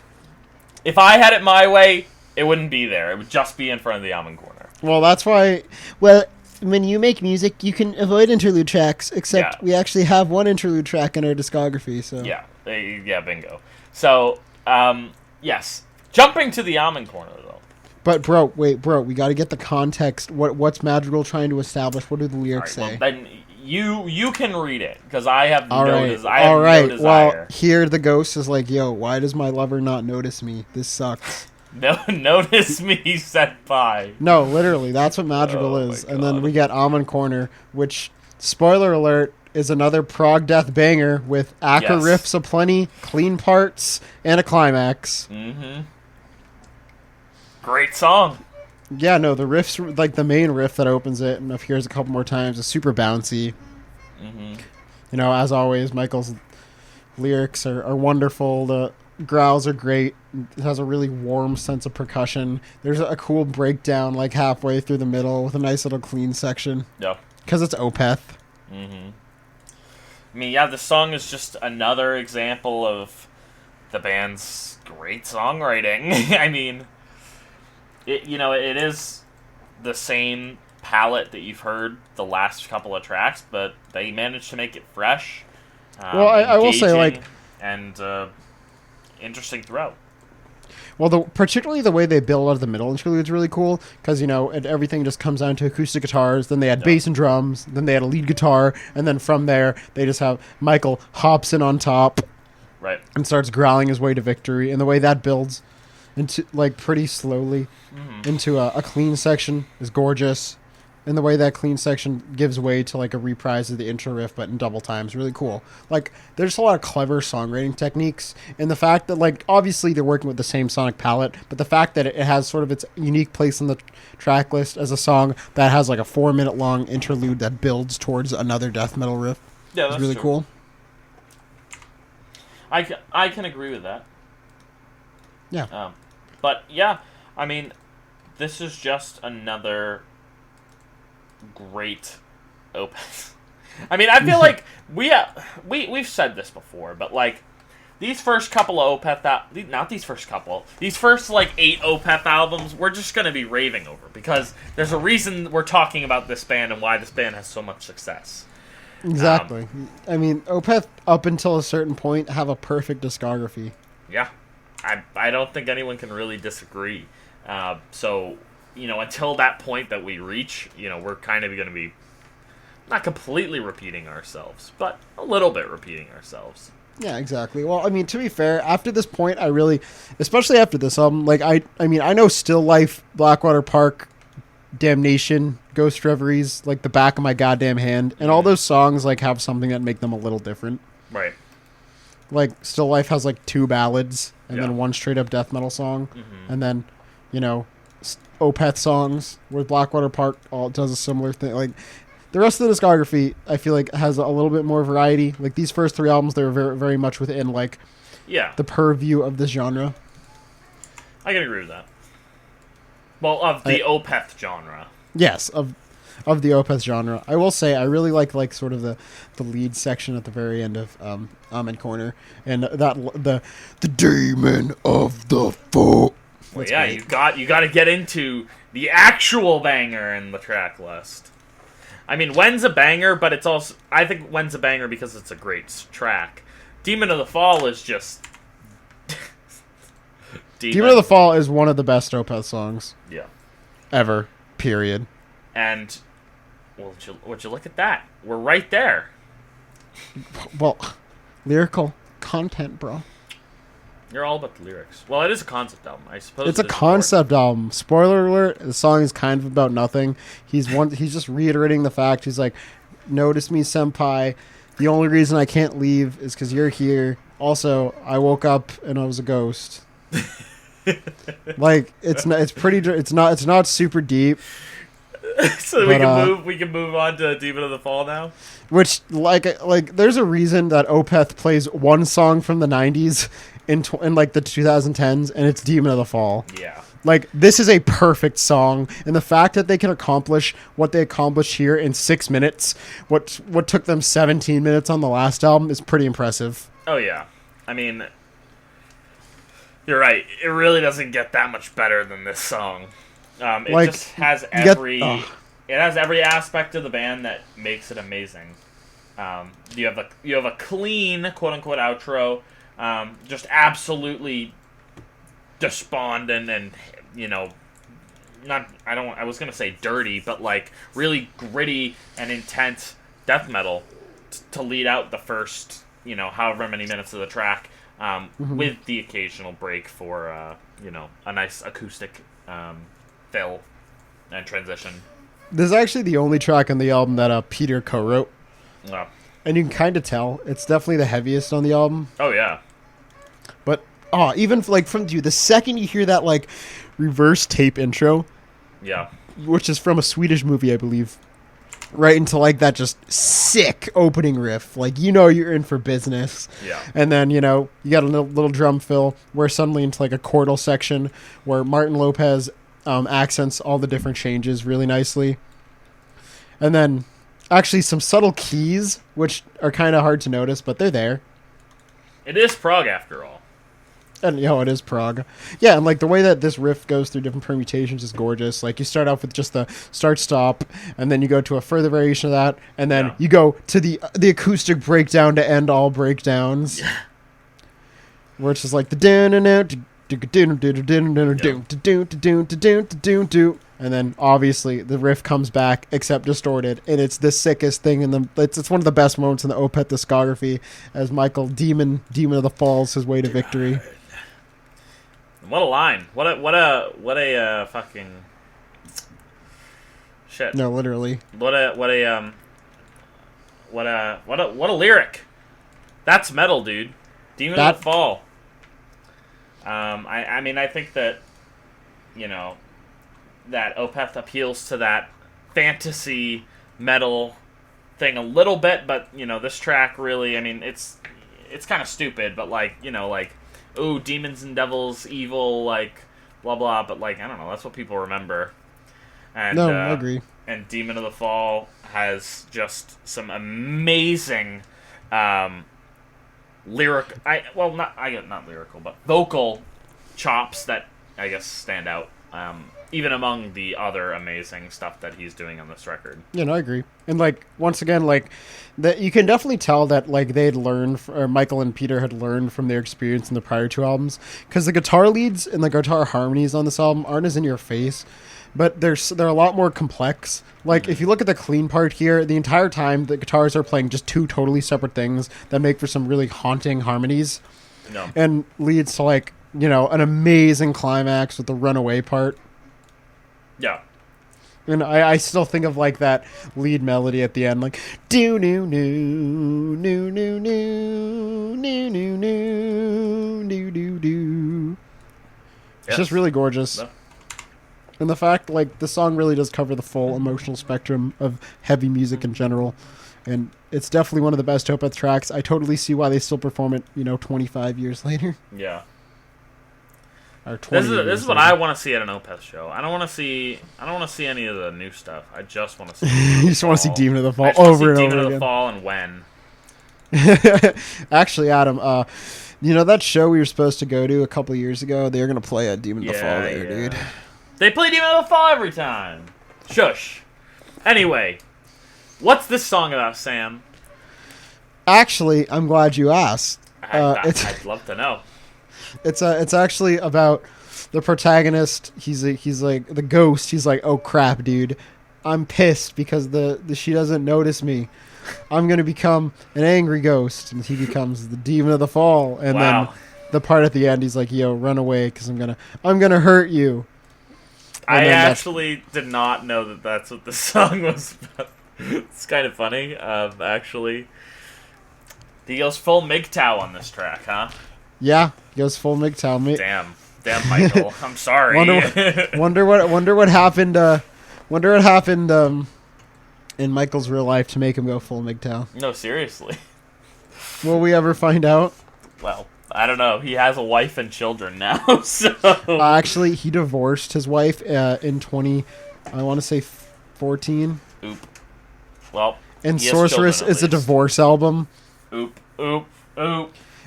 If I had it my way, it wouldn't be there. It would just be in front of the Almond Corner. Well, that's why. Well, when you make music, you can avoid interlude tracks. Except we actually have one interlude track in our discography. So yeah, bingo. So yes, jumping to the Almond Corner though. But bro, we got to get the context. What's Madrigal trying to establish? What do the lyrics say? Well, then you can read it because I have no desire. Well, here the ghost is like, yo, why does my lover not notice me? This sucks. No, notice me, senpai. No, literally, that's what Madrigal is. And then we get Almond Corner, which, spoiler alert, is another prog death banger with Acker riffs aplenty, clean parts, and a climax. Mm-hmm. Great song. Yeah, no, the riff's like the main riff that opens it and appears a couple more times is super bouncy. Mm-hmm. You know, as always, Michael's lyrics are wonderful. The growls are great. It has a really warm sense of percussion. There's a cool breakdown like halfway through the middle with a nice little clean section. Yeah. Because it's Opeth. Mm-hmm. I mean, yeah, the song is just another example of the band's great songwriting. I mean, it is the same palette that you've heard the last couple of tracks, but they managed to make it fresh. Well, I will say, like, and interesting throughout. Well, particularly the way they build out of the middle interlude is really cool because, everything just comes down to acoustic guitars. Then they had bass and drums. Then they had a lead guitar. And then from there, they just have Michael hops in on top. Right. And starts growling his way to victory. And the way that builds into, like, pretty slowly into a clean section is gorgeous. And the way that clean section gives way to, like, a reprise of the intro riff, but in double time is really cool. Like, there's a lot of clever songwriting techniques. And the fact that, like, obviously they're working with the same sonic palette, but the fact that it has sort of its unique place on the track list as a song that has, like, a 4-minute long interlude that builds towards another death metal riff is really cool. I can agree with that. Yeah. But, yeah, I mean, this is just another great Opeth. I mean, I feel like we've said this before, but like these first couple of Opeth, not these first couple, these first like 8 Opeth albums, we're just gonna be raving over because there's a reason we're talking about this band and why this band has so much success. Exactly. I mean, Opeth up until a certain point have a perfect discography. Yeah, I don't think anyone can really disagree. So. Until that point that we reach, we're kind of going to be not completely repeating ourselves, but a little bit repeating ourselves. Yeah, exactly. Well, I mean, to be fair, after this point, I really, especially after this album, like, I mean, I know Still Life, Blackwater Park, Damnation, Ghost Reveries, like the back of my goddamn hand, and all those songs, like, have something that make them a little different. Right. Like, Still Life has, like, 2 ballads, and then 1 straight-up death metal song, and then, Opeth songs with Blackwater Park does a similar thing. Like the rest of the discography, I feel like has a little bit more variety. Like these first 3 albums, they were very, very much within like the purview of this genre. I can agree with that. Well, of the Opeth genre. Yes, of the Opeth genre. I will say I really like sort of the lead section at the very end of Almond Corner and that the Demon of the Folk. Well, yeah, you got to get into the actual banger in the track list. I mean, When's a banger, but it's also I think When's a banger because it's a great track. Demon of the Fall is just Demon of the Fall is one of the best Opeth songs. Yeah. Ever. Period. And would you look at that? We're right there. Well, lyrical content, bro. You're all about the lyrics. Well, it is a concept album, I suppose. It's a concept album. Spoiler alert: the song is kind of about nothing. He's just reiterating the fact. He's like, notice me, senpai. The only reason I can't leave is because you're here. Also, I woke up and I was a ghost. Like, it's not super deep. So we can move on to Demon of the Fall now. Which like there's a reason that Opeth plays one song from the 90s in like the 2010s, and it's Demon of the Fall. Yeah. Like, this is a perfect song, and the fact that they can accomplish what they accomplished here in 6 minutes, what took them 17 minutes on the last album, is pretty impressive. Oh yeah, I mean, you're right. It really doesn't get that much better than this song. It just has every aspect of the band that makes it amazing. You have a clean quote unquote outro, just absolutely despondent and I was gonna say dirty, but like really gritty and intense death metal to lead out the first however many minutes of the track, with the occasional break for a nice acoustic fill and transition. This is actually the only track on the album that Peter co-wrote. Yeah. And you can kind of tell it's definitely the heaviest on the album. Oh yeah. But even like the second you hear that like reverse tape intro, yeah, which is from a Swedish movie, I believe, right into like that just sick opening riff, like you're in for business. Yeah. And then you got a little drum fill where suddenly into like a chordal section where Martin Lopez accents all the different changes really nicely, and then actually some subtle keys which are kind of hard to notice, but they're there. It is prog after all. And it is prog. Yeah, and like the way that this riff goes through different permutations is gorgeous. Like you start off with just the start stop, and then you go to a further variation of that, and then you go to the acoustic breakdown to end all breakdowns. Yeah. Where it's just like the and then obviously the riff comes back except distorted, and it's the sickest thing it's one of the best moments in the Opeth discography as Michael Demon of the Falls his way to victory. What a line. What a fucking shit. No, literally. What a lyric. That's metal, dude. Demon of the Fall. I mean, I think that, that Opeth appeals to that fantasy metal thing a little bit, but, this track really, I mean, it's kind of stupid, but, like, ooh, demons and devils, evil, like, blah, blah, but, like, I don't know, that's what people remember. And, I agree. And Demon of the Fall has just some amazing, not lyrical, but vocal chops that I guess stand out, even among the other amazing stuff that he's doing on this record. Yeah, no, I agree. And like once again, like that, you can definitely tell that like they'd learned, or Michael and Peter had learned from their experience in the prior two albums, because the guitar leads and the guitar harmonies on this album aren't as in your face. But they're a lot more complex. Like, if you look at the clean part here, the entire time the guitars are playing just two totally separate things that make for some really haunting harmonies. No. And leads to, like, an amazing climax with the runaway part. Yeah. And I still think of, like, that lead melody at the end, like, do-no-no, It's just really gorgeous. No. And the fact, like, the song really does cover the full emotional spectrum of heavy music in general. And it's definitely one of the best Opeth tracks. I totally see why they still perform it, 25 years later. Yeah. Or 20 This is what I want to see at an Opeth show. I don't want to see any of the new stuff. I just want to see You just want to see Demon of the Fall over and over again. Demon of the Fall and when. Actually, Adam, that show we were supposed to go to a couple of years ago, they were going to play a Demon of the Fall there, dude. They play Demon of the Fall every time. Shush. Anyway, what's this song about, Sam? Actually, I'm glad you asked. I'd love to know. It's actually about the protagonist. He's like the ghost. He's like, oh crap, dude, I'm pissed because she doesn't notice me. I'm gonna become an angry ghost, and he becomes the Demon of the Fall. And then the part at the end, he's like, yo, run away because I'm gonna hurt you. I actually did not know that that's what the song was about. It's kind of funny, actually. He goes full MGTOW on this track, huh? Yeah, he goes full MGTOW, mate. Damn, Michael. I'm sorry. Wonder what happened. Wonder what happened in Michael's real life to make him go full MGTOW. No, seriously. Will we ever find out? Well, I don't know. He has a wife and children now, so... Actually, he divorced his wife in 14. Oop. Well, and Sorceress is a divorce album. Oop.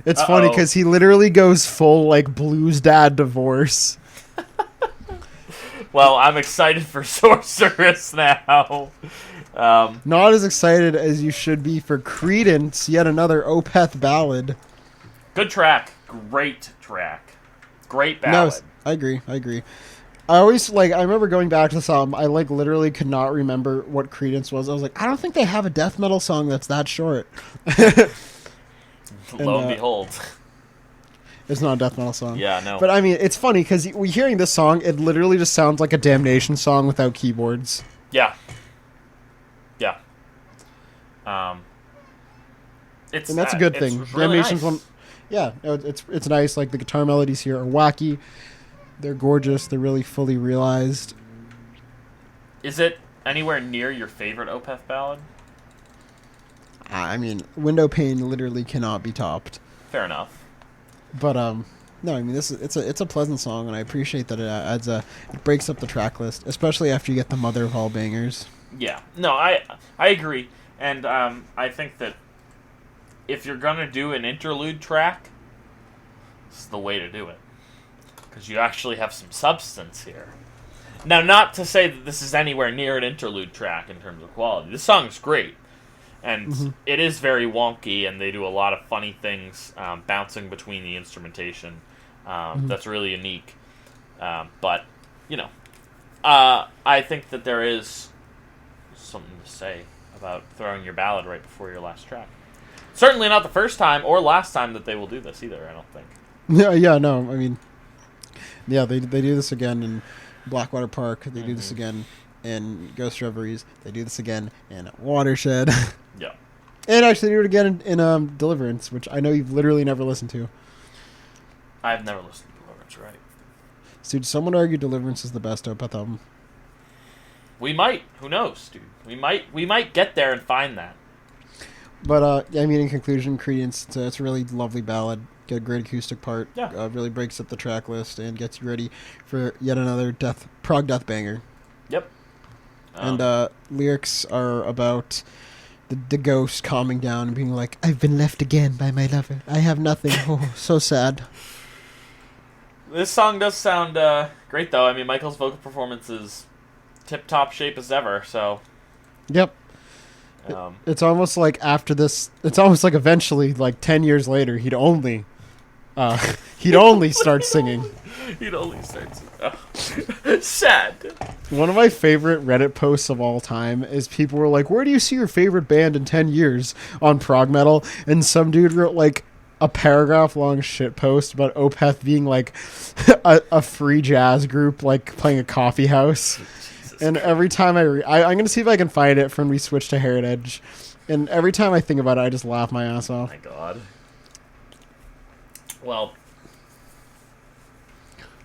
It's funny because he literally goes full, like, blues dad divorce. Well, I'm excited for Sorceress now. Not as excited as you should be for Credence, yet another Opeth ballad. Good track. Great track. Great ballad. No, I agree. I always, I remember going back to this album, I, literally could not remember what Credence was. I was like, I don't think they have a death metal song that's that short. Lo and behold. It's not a death metal song. Yeah, no. But, I mean, it's funny, because we hearing this song, it literally just sounds like a Damnation song without keyboards. Yeah. And that's a good thing. Really Damnation's nice. one... Yeah, it's nice. Like, the guitar melodies here are wacky. They're gorgeous. They're really fully realized. Is it anywhere near your favorite Opeth ballad? I mean, Window Pane literally cannot be topped. Fair enough. But no, I mean it's a pleasant song, and I appreciate that it breaks up the track list, especially after you get the mother of all bangers. Yeah. No, I agree, and I think that if you're gonna do an interlude track, this is the way to do it. Because you actually have some substance here. Now, not to say that this is anywhere near an interlude track in terms of quality. This song is great. And it is very wonky, and they do a lot of funny things, bouncing between the instrumentation. That's really unique. But, I think that there is something to say about throwing your ballad right before your last track. Certainly not the first time or last time that they will do this either, I don't think. Yeah, no, I mean... Yeah, they do this again in Blackwater Park. They do this again in Ghost Reveries. They do this again in Watershed. Yeah. And actually they do it again in Deliverance, which I know you've literally never listened to. I've never listened to Deliverance, right? Dude, someone argue Deliverance is the best Opeth album. We might. Who knows, dude? We might get there and find that. But, I mean, in conclusion, Credence, it's a really lovely ballad. Got a great acoustic part. Yeah. Really breaks up the track list and gets you ready for yet another prog death banger. Yep. And lyrics are about the ghost calming down and being like, I've been left again by my lover. I have nothing. Oh, so sad. This song does sound great, though. I mean, Michael's vocal performance is tip-top shape as ever, so... Yep. It's almost like after this... It's almost like eventually, 10 years later, he'd only start singing. He'd only start singing. Oh. Sad. One of my favorite Reddit posts of all time is people were like, where do you see your favorite band in 10 years on prog metal? And some dude wrote, a paragraph-long shit post about Opeth being, a free jazz group, playing a coffee house. And every time I'm going to see if I can find it from we switch to Heritage. And every time I think about it, I just laugh my ass off. Oh my god. Well,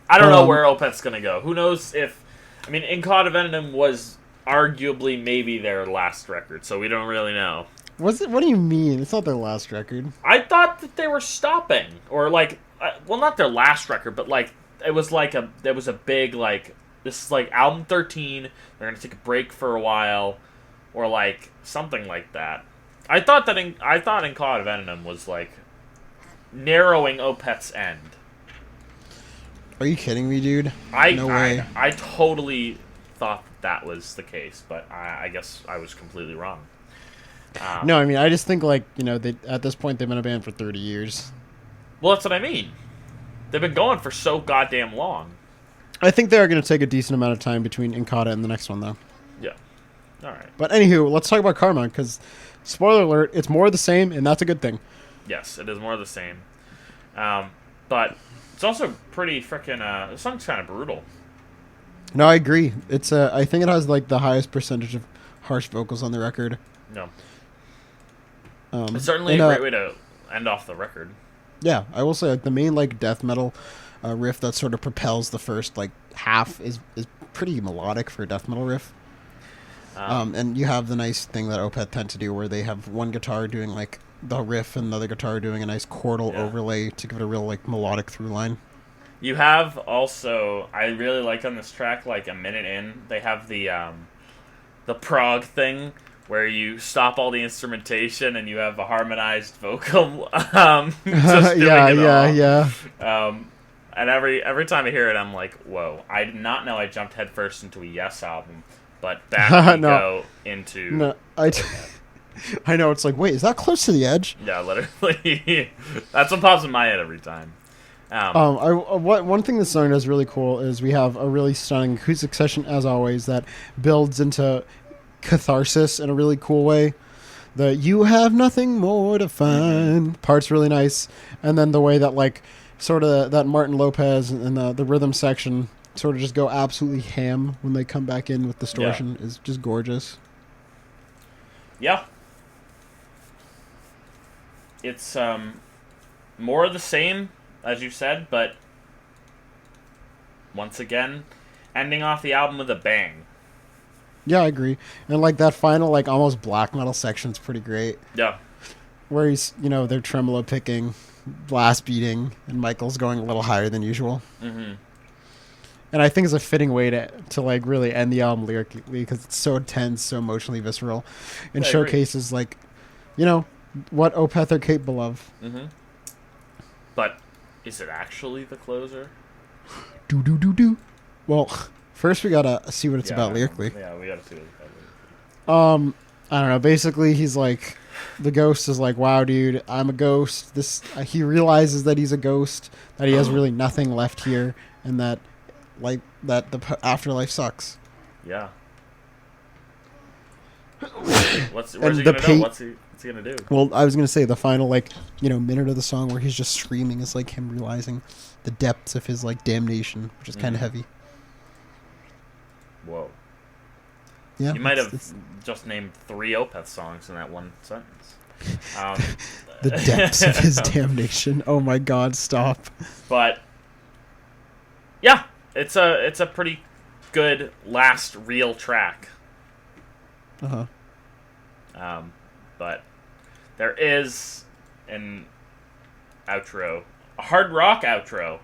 I don't know where Opeth's going to go. Who knows if... I mean, In Cauda Venenum was arguably maybe their last record, so we don't really know. Was it? What do you mean? It's not their last record. I thought that they were stopping. Or, well, not their last record, but, it was a big, this is album 13, they're going to take a break for a while, or something like that. I thought In Cauda Venenum was narrowing Opeth's end. Are you kidding me, dude? No way. I totally thought that was the case, but I guess I was completely wrong. No, I mean, I just think they at this point they've been a band for 30 years. Well, that's what I mean. They've been going for so goddamn long. I think they are going to take a decent amount of time between In Cauda and the next one, though. Yeah. All right. But anywho, let's talk about Karma, because, spoiler alert, it's more of the same, and that's a good thing. Yes, it is more of the same. But it's also pretty freaking... the song's kind of brutal. No, I agree. It's I think it has, the highest percentage of harsh vocals on the record. No. It's certainly a great way to end off the record. Yeah, I will say like the main like death metal riff that sort of propels the first like half is pretty melodic for a death metal riff. And you have the nice thing that Opeth tend to do where they have one guitar doing like the riff and another guitar doing a nice chordal overlay to give it a real like melodic through line. You have also, I really like on this track, like a minute in, they have the prog thing where you stop all the instrumentation and you have a harmonized vocal. Just doing yeah. And every time I hear it, I'm like, whoa! I did not know I jumped headfirst into a Yes album, but back we go into. No, I know, it's like, wait, is that close to the edge? Yeah, literally. That's what pops in my head every time. One thing this song does really cool is we have a really stunning acoustic section, as always, that builds into catharsis in a really cool way. The "you have nothing more to find" part's really nice, and then the way that like sort of that Martin Lopez and the rhythm section sort of just go absolutely ham when they come back in with distortion is just gorgeous. Yeah. It's more of the same, as you said, but once again, ending off the album with a bang. Yeah, I agree. And like that final, like almost black metal section's pretty great. Yeah. Where he's, they're tremolo picking, blast beating, and Michael's going a little higher than usual. Mm-hmm. And I think it's a fitting way to like really end the album lyrically because it's so intense, so emotionally visceral, and showcases like, what Opeth are capable of. Mm-hmm. But is it actually the closer? Do. Well, first we gotta see what it's about lyrically. Yeah, we gotta see what it's about lyrically. I don't know. Basically, he's like, the ghost is like, "Wow, dude, I'm a ghost." He realizes that he's a ghost, that he has really nothing left here, and that the afterlife sucks. Yeah. What's he gonna do? What's he gonna do? Well, I was gonna say the final minute of the song where he's just screaming is like him realizing the depths of his like damnation, which is kind of heavy. Whoa. Yeah. You might have just named 3 Opeth songs in that one sentence. The depths of his damnation. Oh my God! Stop. But yeah, it's a pretty good last real track. But there is an outro, a hard rock outro.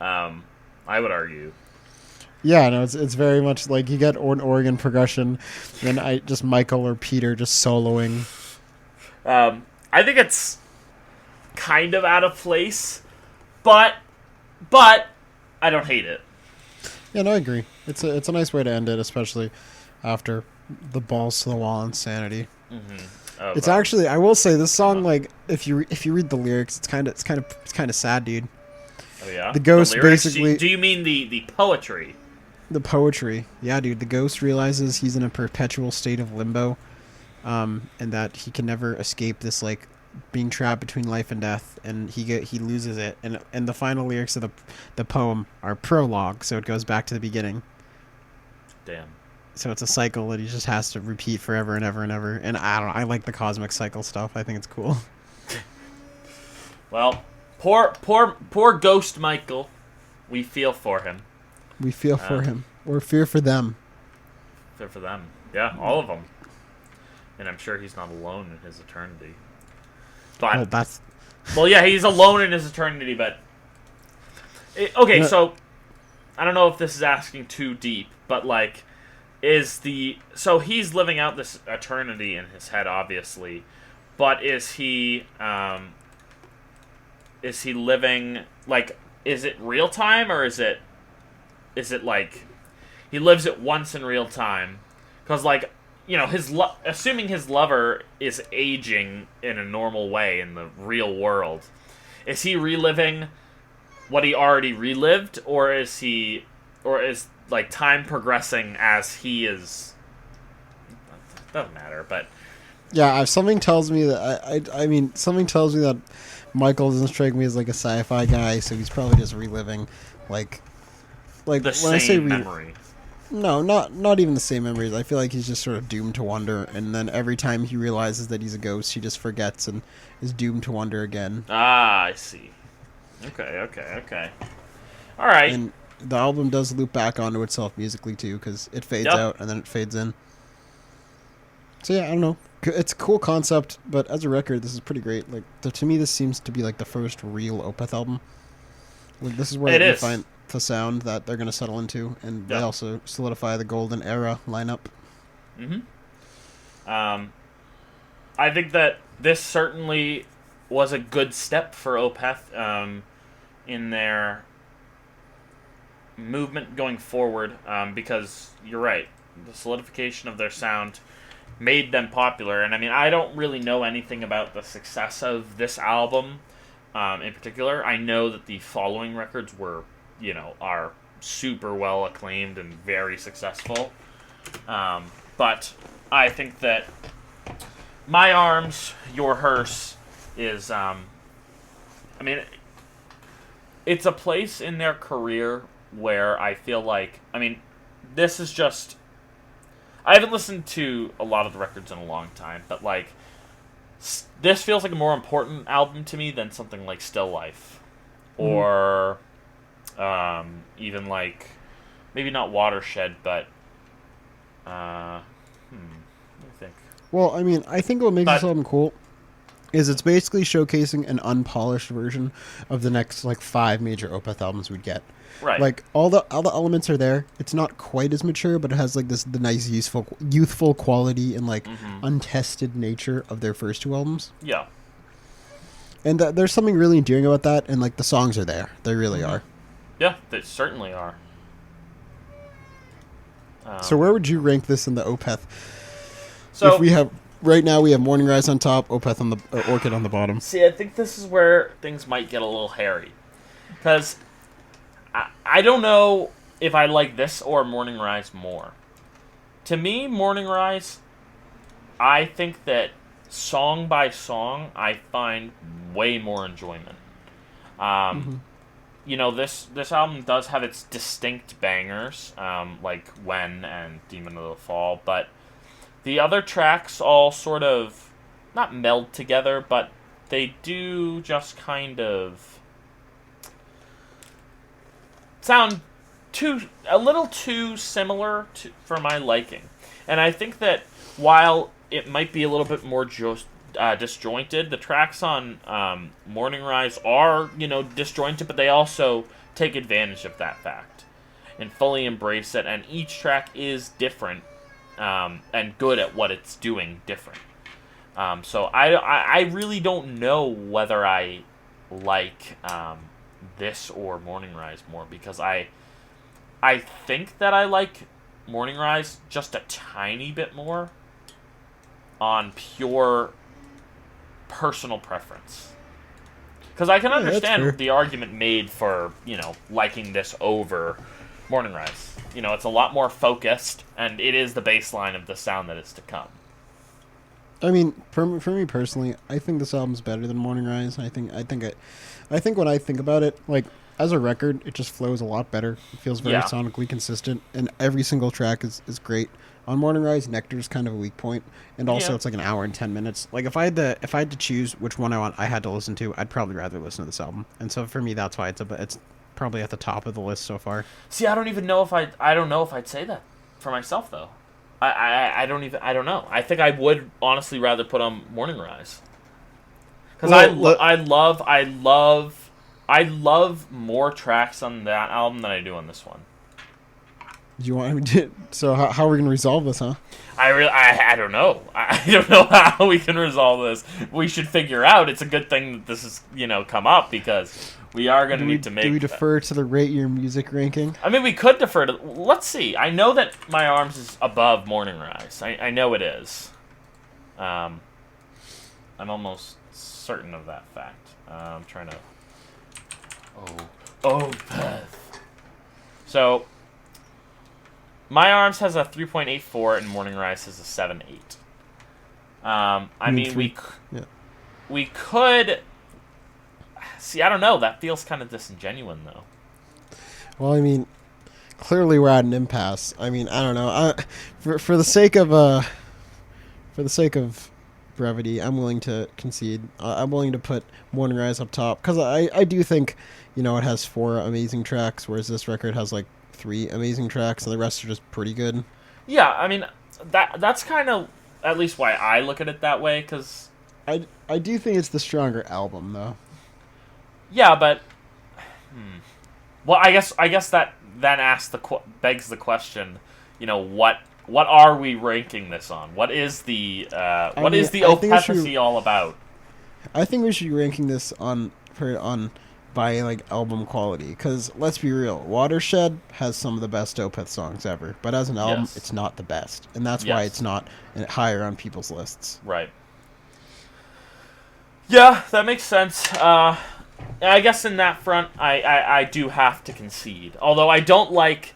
I would argue. Yeah, no, it's very much like you get an organ progression, then Michael or Peter just soloing. I think it's kind of out of place, but I don't hate it. Yeah, no, I agree. It's a nice way to end it, especially after the balls to the wall insanity. Mm-hmm. It's actually, I will say, this song, like if you read the lyrics, it's kind of sad, dude. Oh yeah. The ghost basically. Do you mean the poetry? The poetry, yeah, dude. The ghost realizes he's in a perpetual state of limbo, and that he can never escape this like being trapped between life and death, and he loses it. And the final lyrics of the poem are prologue, so it goes back to the beginning. Damn. So it's a cycle that he just has to repeat forever and ever and ever. And I like the cosmic cycle stuff. I think it's cool. Well, poor Ghost Michael. We feel for him. We feel for him. Or fear for them. Fear for them. Yeah, all of them. And I'm sure he's not alone in his eternity. But, well, yeah, he's alone in his eternity, but... So, I don't know if this is asking too deep, but, like, so he's living out this eternity in his head, obviously, but is he living, like, is it real time, or is it like, he lives it once in real time? Because, like, assuming his lover is aging in a normal way in the real world, is he reliving what he already relived, or is like time progressing as he is? Doesn't matter, but yeah, something tells me that something tells me that Michael doesn't strike me as like a sci-fi guy, so he's probably just reliving like the when same I say memory. No, not even the same memories. I feel like he's just sort of doomed to wander, and then every time he realizes that he's a ghost, he just forgets and is doomed to wander again. Ah, I see. Okay. All right. And the album does loop back onto itself musically too, because it fades out and then it fades in. So yeah, I don't know. It's a cool concept, but as a record, this is pretty great. Like to me, this seems to be like the first real Opeth album. Like this is where you find the sound that they're going to settle into, and they also solidify the golden era lineup. I think that this certainly was a good step for Opeth in their movement going forward, because you're right, the solidification of their sound made them popular. And I mean, I don't really know anything about the success of this album in particular. I know that the following records are super well acclaimed and very successful. But I think that My Arms, Your Hearse is, it's a place in their career where I feel like, this is just, I haven't listened to a lot of the records in a long time, but like, this feels like a more important album to me than something like Still Life, or even like, maybe not Watershed, but let me think. Well, I think what makes this album cool is it's basically showcasing an unpolished version of the next like 5 major Opeth albums we'd get. Right. Like all the elements are there. It's not quite as mature, but it has like the nice youthful quality and like untested nature of their first 2 albums. Yeah. And there's something really endearing about that, and like the songs are there. They really are. Yeah, they certainly are. So where would you rank this in the Opeth? So if we have right now, we have Morning Rise on top, Opeth on the Orchid on the bottom. See, I think this is where things might get a little hairy, because I don't know if I like this or Morning Rise more. To me, Morning Rise, I think that song by song, I find way more enjoyment. This album does have its distinct bangers, like When and Demon of the Fall, but the other tracks all sort of, not meld together, but they do just kind of sound a little too similar for my liking. And I think that while it might be a little bit more disjointed, the tracks on Morning Rise are, disjointed, but they also take advantage of that fact and fully embrace it. And each track is different and good at what it's doing different. So I really don't know whether I like this or Morning Rise more, because I think that I like Morning Rise just a tiny bit more on pure personal preference. Because I can understand the argument made for, liking this over Morning Rise. It's a lot more focused, and it is the baseline of the sound that is to come. For me personally, I think this album's better than Morning Rise. I think when I think about it, like as a record, it just flows a lot better. It feels very sonically consistent, and every single track is great. On Morning Rise, Nectar's kind of a weak point, and also it's like an hour and 10 minutes. Like if I had to choose which one I had to listen to, I'd probably rather listen to this album. And so for me, that's why it's probably at the top of the list so far. See, I don't know if I'd say that for myself though. I don't know. I think I would honestly rather put on Morning Rise, because I love more tracks on that album than I do on this one. Do you want me to? So how are we gonna resolve this, huh? I don't know. I don't know how we can resolve this. We should figure out. It's a good thing that this has come up, because we are going to need to make. Do we defer to the Rate Your Music ranking? We could defer to. Let's see. I know that My Arms is above Morning Rise. I know it is. I'm almost certain of that fact. I'm trying to. Opeth. So. My Arms has a 3.84 and Morning Rise has a 7.8. We could see. I don't know. That feels kind of disingenuous, though. Well, clearly we're at an impasse. I mean, I don't know. For the sake of brevity, I'm willing to concede. I'm willing to put Morning Rise up top because I do think, it has 4 amazing tracks, whereas this record has like 3 amazing tracks, and the rest are just pretty good. Yeah, I mean that's kind of at least why I look at it that way, because I do think it's the stronger album though. Yeah, but well, I guess that then begs the question, what are we ranking this on? What is the Opethyssy all about? I think we should be ranking this on by like album quality, because let's be real, Watershed has some of the best Opeth songs ever, but as an album, It's not the best, and that's why it's not higher on people's lists. Right. Yeah, that makes sense. I guess in that front, I do have to concede. Although I don't like,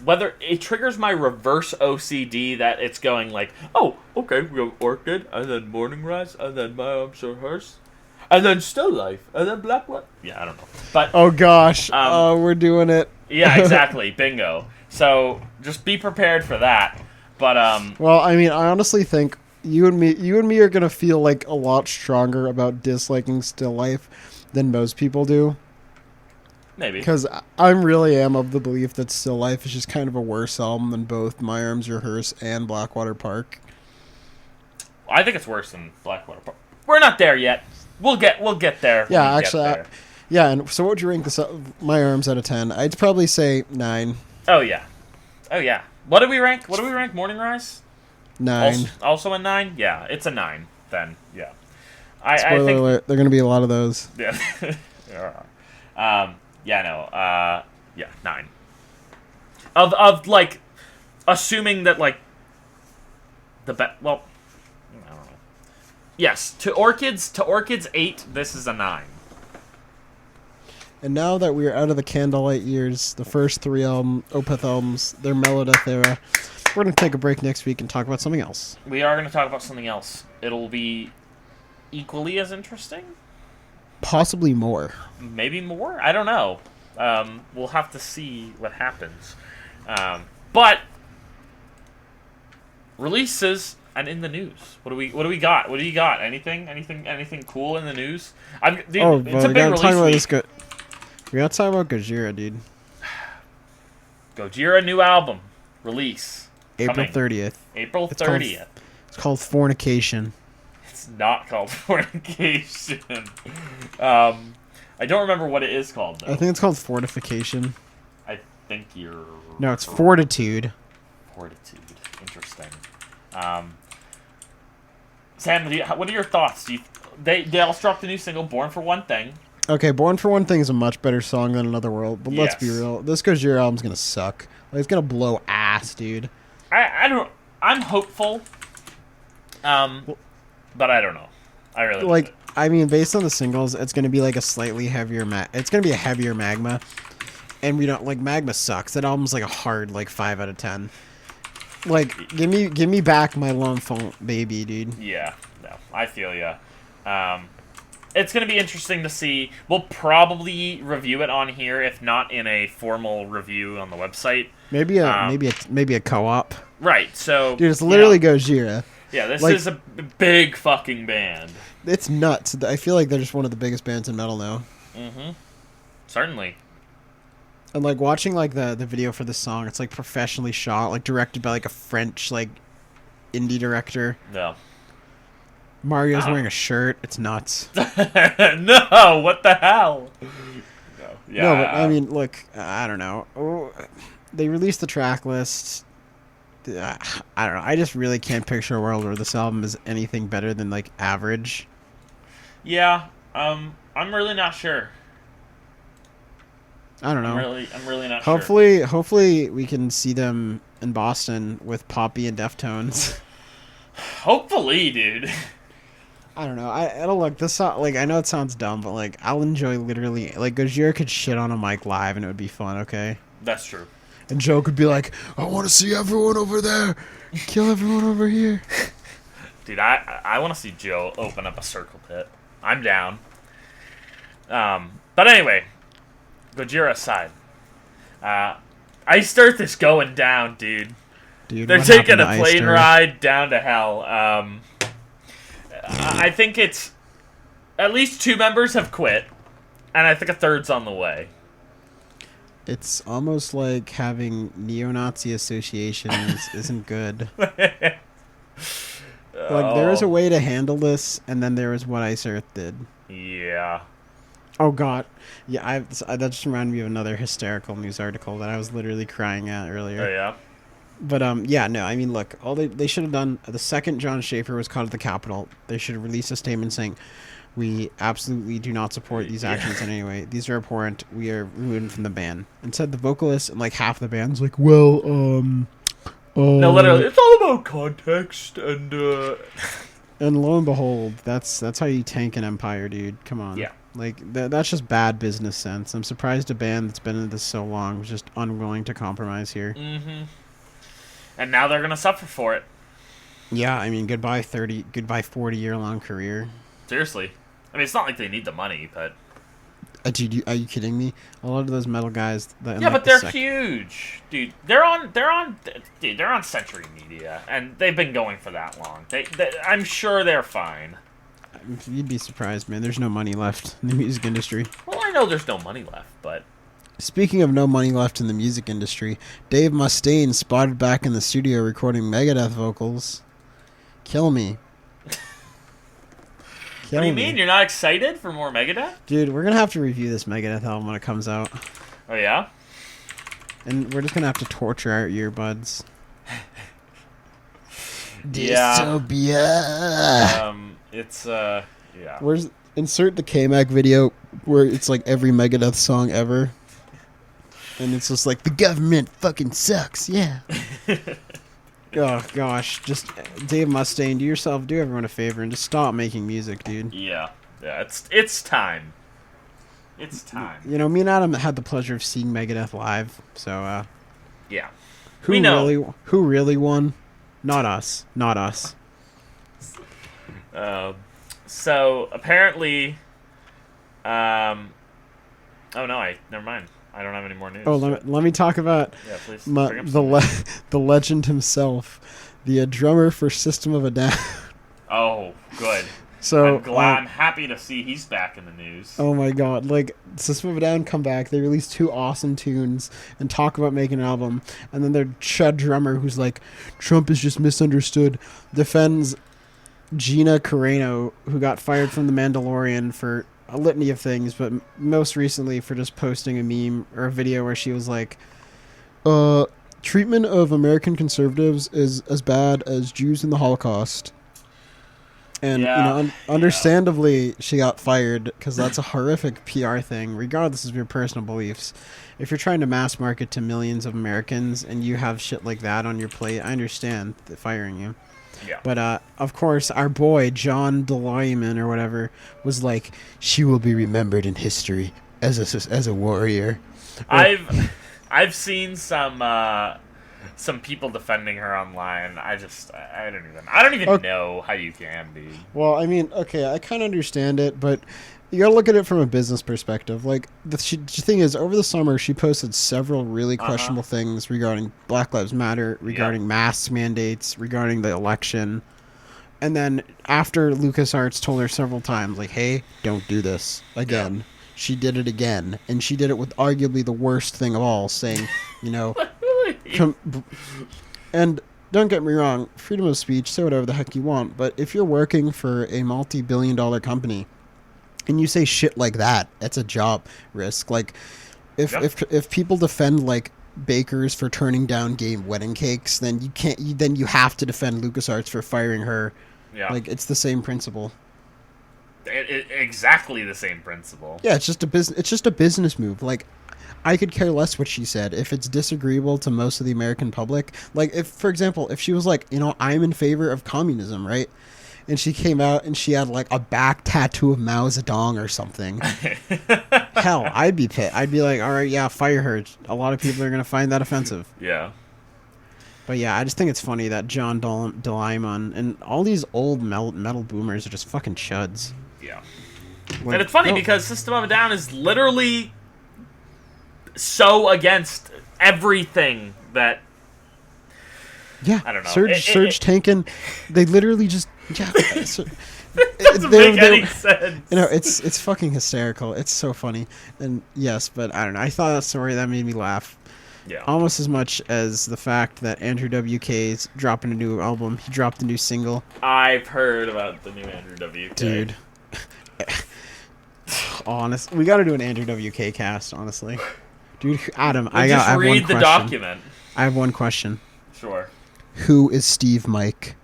whether it triggers my reverse OCD that it's going like, oh, okay, we have Orchid, and then Morning Rise, and then My Arms Are Hearse, and then Still Life, and then Black What? Yeah, I don't know. But oh gosh, we're doing it. Yeah, exactly, bingo. So just be prepared for that. But well, I mean, I honestly think you and me are gonna feel like a lot stronger about disliking Still Life than most people do. Maybe. Because I really am of the belief that Still Life is just kind of a worse album than both My Arms Are Hearse and Blackwater Park. I think it's worse than Blackwater Park. We're not there yet. We'll get there. Yeah, actually, and so what would you rank this My Arms out of 10? I'd probably say 9. Oh yeah. What do we rank? Morning Rise? 9. Also a 9? Yeah, it's a 9 then. Yeah. Spoiler alert, there are going to be a lot of those. Yeah. Yeah, no. Yeah, 9. Of like assuming that like well, I don't know. Yes, to Orchid's 8, this is a 9. And now that we are out of the Candlelight years, the first 3 Opeth albums, their Melodeath era, we're going to take a break next week and talk about something else. We are going to talk about something else. It'll be equally as interesting? Possibly more. Maybe more? I don't know. We'll have to see what happens. But releases and in the news. What do we got? What do you got? Anything cool in the news? It's a big release week. We gotta talk about Gojira, dude. Gojira new album release. April 30th. April 30th. It's called Fornication. It's not called Fornication. I don't remember what it is called, though. I think it's called Fortification. I think you're... No, it's Fortitude. Fortitude. Interesting. Sam, what are your thoughts? They also dropped a new single, Born for One Thing. Okay, Born for One Thing is a much better song than Another World, but let's be real. This Gojira album's gonna suck. Like, it's gonna blow ass, dude. I'm hopeful. But I don't know. I really like. I mean, based on the singles, it's gonna be like a slightly heavier it's gonna be a heavier Magma, and we don't like Magma sucks. That album's like a hard 5 out of 10. Like, give me back my L'Enfant baby, dude. Yeah, no, I feel ya. It's gonna be interesting to see. We'll probably review it on here, if not in a formal review on the website. Maybe a co-op. Right. So, dude, it's literally Gojira. Yeah, this is a big fucking band. It's nuts. I feel like they're just one of the biggest bands in metal now. Mm-hmm. Certainly. And watching the video for this song, it's professionally shot, directed by a French indie director. No. Mario's wearing a shirt. It's nuts. No, what the hell? No. Yeah. No, but I mean, look, I don't know. They released the track list. I don't know. I just really can't picture a world where this album is anything better than average. Yeah. I'm really not sure. I don't know. I'm really not sure. Hopefully we can see them in Boston with Poppy and Deftones. Hopefully, dude. I don't know. I don't look this song. I know it sounds dumb, but I'll enjoy literally. Gojira could shit on a mic live and it would be fun. Okay. That's true. And Joe could be like, "I want to see everyone over there, kill everyone over here." Dude, I want to see Joe open up a circle pit. I'm down. But anyway, Gojira aside, Iced Earth is going down, dude. They're what taking happened a to plane Iced Earth? ride down to hell. I think it's at least 2 members have quit, and I think a third's on the way. It's almost like having neo-Nazi associations isn't good. Like, there is a way to handle this, and then there is what Iced Earth did. Yeah. Oh, God. Yeah, that just reminded me of another hysterical news article that I was literally crying at earlier. Oh, yeah? But, yeah, no, I mean, look, all they should have done, the second John Schaefer was caught at the Capitol, they should have released a statement saying, we absolutely do not support these actions in any way. These are abhorrent. We are ruined from the band. Instead, the vocalist and, like, half the band's like, well, no, literally, it's all about context, and, And lo and behold, that's how you tank an empire, dude. Come on. Yeah. Like, that's just bad business sense. I'm surprised a band that's been in this so long was just unwilling to compromise here. Mm-hmm. And now they're gonna suffer for it. Yeah, I mean, goodbye 40-year-long career. Seriously. I mean, it's not like they need the money, but... Dude, are you kidding me? A lot of those metal guys... Yeah, but they're huge. Dude, they're on Century Media, and they've been going for that long. I'm sure they're fine. You'd be surprised, man. There's no money left in the music industry. Well, I know there's no money left, but... Speaking of no money left in the music industry, Dave Mustaine spotted back in the studio recording Megadeth vocals. Kill me. What do you mean? You're not excited for more Megadeth? Dude, we're going to have to review this Megadeth album when it comes out. Oh, yeah? And we're just going to have to torture our earbuds. Yeah. Dystopia. Yeah. Insert the K-Mac video where it's like every Megadeth song ever. And it's just like, the government fucking sucks, yeah. Oh, gosh. Just, Dave Mustaine, do everyone a favor and just stop making music, dude. Yeah. Yeah, it's time. It's time. You know, me and Adam had the pleasure of seeing Megadeth live, so, yeah. Who really won? Not us. Not us. So, apparently... oh, no, never mind. I don't have any more news. Oh, let me talk about the legend himself, the drummer for System of a Down. Oh, good. So I'm happy to see he's back in the news. Oh my god, like, System of a Down come back, they release 2 awesome tunes and talk about making an album, and then their chud drummer who's like, Trump is just misunderstood, defends Gina Carano, who got fired from The Mandalorian for a litany of things, but most recently for just posting a meme or a video where she was like, treatment of American conservatives is as bad as Jews in the Holocaust. And, understandably, she got fired because that's a horrific PR thing, regardless of your personal beliefs. If you're trying to mass market to millions of Americans and you have shit like that on your plate, I understand firing you. Yeah. But, of course, our boy, John DeLyman or whatever, was like, she will be remembered in history as a warrior. I've seen some people defending her online. I don't even know how you can, dude. Well, I mean, okay, I kind of understand it, but you gotta look at it from a business perspective. Like, the thing is, over the summer, she posted several really questionable things regarding Black Lives Matter, regarding mask mandates, regarding the election. And then after LucasArts told her several times, like, hey, don't do this again. Yeah. She did it again. And she did it with arguably the worst thing of all, saying, and don't get me wrong, freedom of speech, say whatever the heck you want, but if you're working for a multi-billion-dollar company and you say shit like that, that's a job risk. Like, if people defend, like, bakers for turning down gay wedding cakes, then you have to defend LucasArts for firing her. Yeah. Like, it's the same principle. Exactly the same principle. Yeah, it's just a business move. Like, I could care less what she said if it's disagreeable to most of the American public. Like, if, for example, if she was like, I'm in favor of communism, right? And she came out and she had, like, a back tattoo of Mao Zedong or something. Hell, I'd be pissed. I'd be like, all right, yeah, fire her. A lot of people are going to find that offensive. Yeah. But yeah, I just think it's funny that John DeLyman and all these old metal boomers are just fucking chuds. Yeah. Like, and it's funny because System of a Down is literally so against everything that. Yeah, I don't know. Serge Tankin, they literally just It doesn't make any sense. It's fucking hysterical. It's so funny, and yes, but I don't know. I thought that story that made me laugh. Yeah. Almost as much as the fact that Andrew WK is dropping a new album. He dropped a new single. I've heard about the new Andrew WK. Dude. Honest, we got to do an Andrew WK cast, honestly. Dude, Adam, I have one question. Read the document. I have one question. Sure. Who is Steve Mike?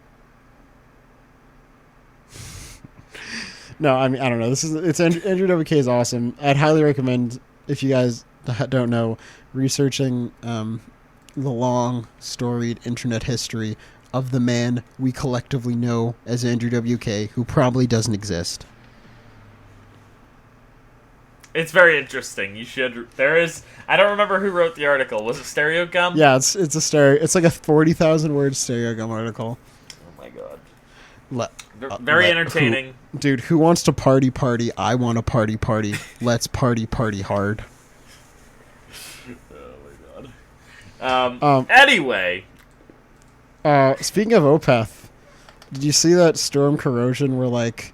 No, I mean, I don't know. It's Andrew WK is awesome. I'd highly recommend, if you guys don't know, researching the long storied internet history of the man we collectively know as Andrew WK, who probably doesn't exist. It's very interesting. You should. There is. I don't remember who wrote the article. Was it Stereo Gum? Yeah, it's a stereo. It's like a 40,000 word Stereo Gum article. Oh my god. Very entertaining. Who wants to party? I want to party. Let's party hard. Oh my god. Anyway. Speaking of Opeth, did you see that Storm Corrosion were like,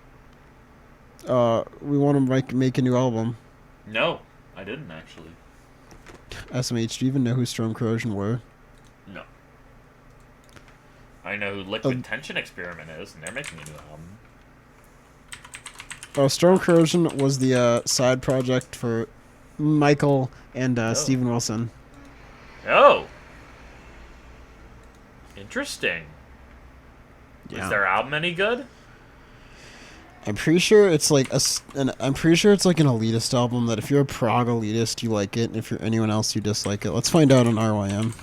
we want to make a new album? No, I didn't actually. SMH, do you even know who Storm Corrosion were? No. I know who Liquid Tension Experiment is, and they're making a new album. Storm Corrosion was the side project for Michael and Steven Wilson. Oh. Interesting. Yeah. Is their album any good? I'm pretty sure it's like an elitist album that if you're a prog elitist, you like it, and if you're anyone else, you dislike it. Let's find out on RYM.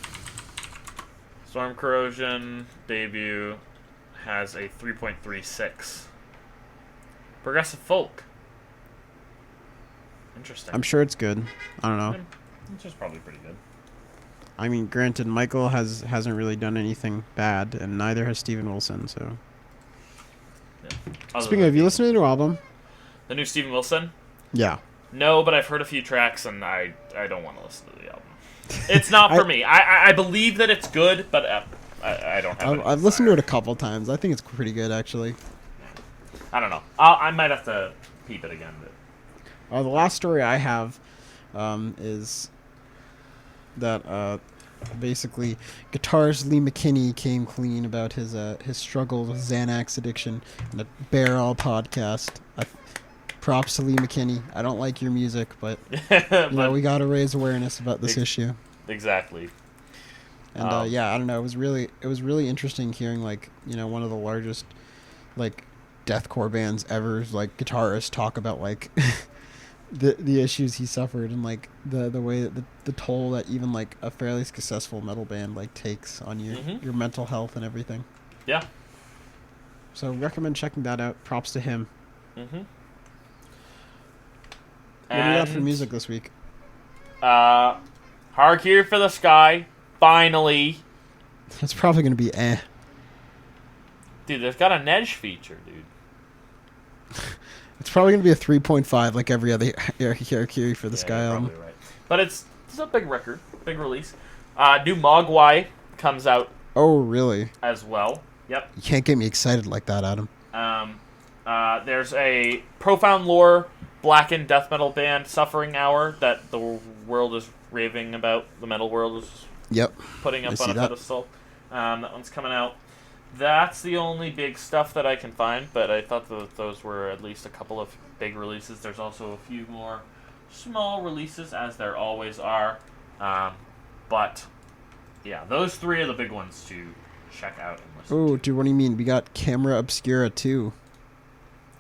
Storm Corrosion debut has a 3.36. Progressive folk. Interesting. I'm sure it's good. I don't know. It's just probably pretty good. I mean, granted, Michael hasn't really done anything bad, and neither has Steven Wilson, so... Yeah. Speaking of, you listened to the new album? The new Steven Wilson? Yeah. No, but I've heard a few tracks, and I don't want to listen to the album. It's not for me. I believe that it's good, but I don't have I've listened to it a couple times. I think it's pretty good, actually. I don't know. I might have to peep it again. But... the last story I have is that basically guitarist Lee McKinney came clean about his struggle with Xanax addiction in a Bear All podcast. Props to Lee McKinney. I don't like your music, but we got to raise awareness about this issue. Exactly. And I don't know. It was really interesting hearing one of the largest deathcore bands ever, guitarists talk about the issues he suffered and the way that the toll that even a fairly successful metal band takes on your mental health and everything. Yeah. So recommend checking that out. Props to him. Mm-hmm. What do you got for music this week? Hark Here for the Sky. Finally. It's probably gonna be eh. Dude, there's got a Neige feature, dude. It's probably going to be a 3.5 like every other Harakiri for the Sky album. Probably right. But it's a big record, big release. New Mogwai comes out. Oh, really? As well. Yep. You can't get me excited like that, Adam. There's a Profound Lore blackened death metal band, Suffering Hour, that the world is raving about. The metal world is putting up on a pedestal. That one's coming out. That's the only big stuff that I can find, but I thought those were at least a couple of big releases. There's also a few more small releases, as there always are. But, yeah, those three are the big ones to check out and listen to. Oh, dude, what do you mean? We got Camera Obscura, too.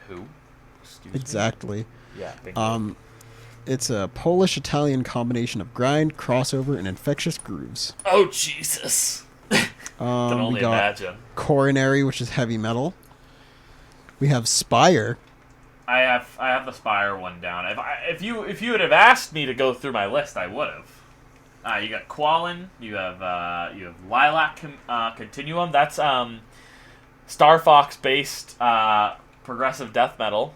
Who? Excuse exactly. me? Yeah, bingo. It's a Polish-Italian combination of grind, crossover, and infectious grooves. Oh, Jesus. Can only imagine. Coronary, which is heavy metal. We have Spire. I have the Spire one down. If you would have asked me to go through my list, I would have. You got Quallen. You have Lilac Continuum. That's Star Fox based progressive death metal.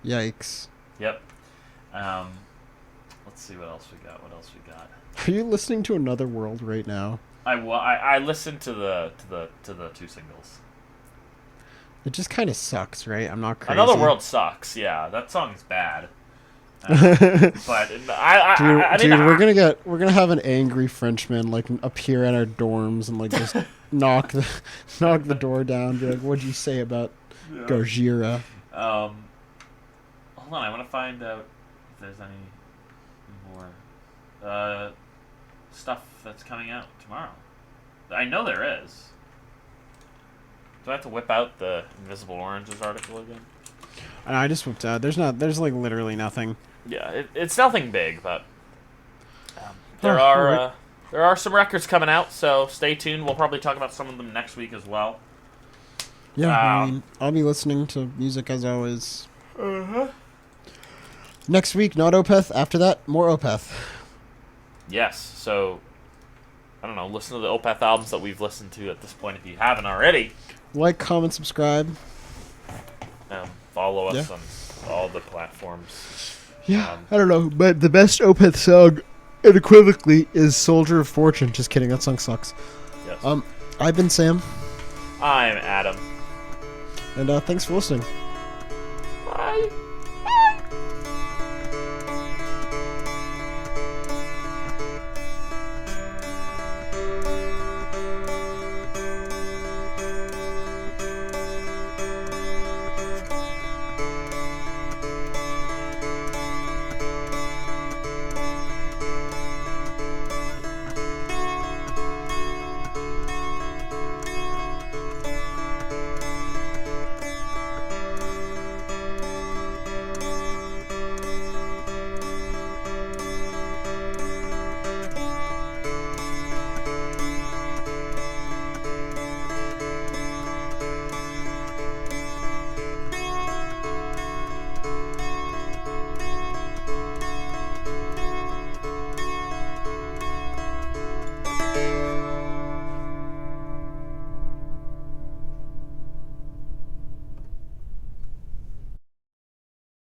Yikes. Yep. let's see what else we got. Are you listening to Another World right now? I listened to the 2 singles. It just kind of sucks, right? I'm not crazy. Another World sucks. Yeah, that song's bad. But we're gonna have an angry Frenchman like appear at our dorms and like just knock the door down. Be like, "What'd you say about Gojira?" Hold on, I want to find out if there's any more stuff that's coming out tomorrow. I know there is. Do I have to whip out the Invisible Oranges article again? I just whipped out. There's like literally nothing. Yeah, it's nothing big, but there are some records coming out, so stay tuned. We'll probably talk about some of them next week as well. Yeah, I mean, I'll be listening to music as always. Next week, not Opeth. After that, more Opeth. Yes, so I don't know. Listen to the Opeth albums that we've listened to at this point if you haven't already. Like, comment, subscribe. Follow us on all the platforms. Yeah, I don't know, but the best Opeth song, unequivocally, is Soldier of Fortune. Just kidding, that song sucks. Yes. I've been Sam. I'm Adam. And thanks for listening. Bye.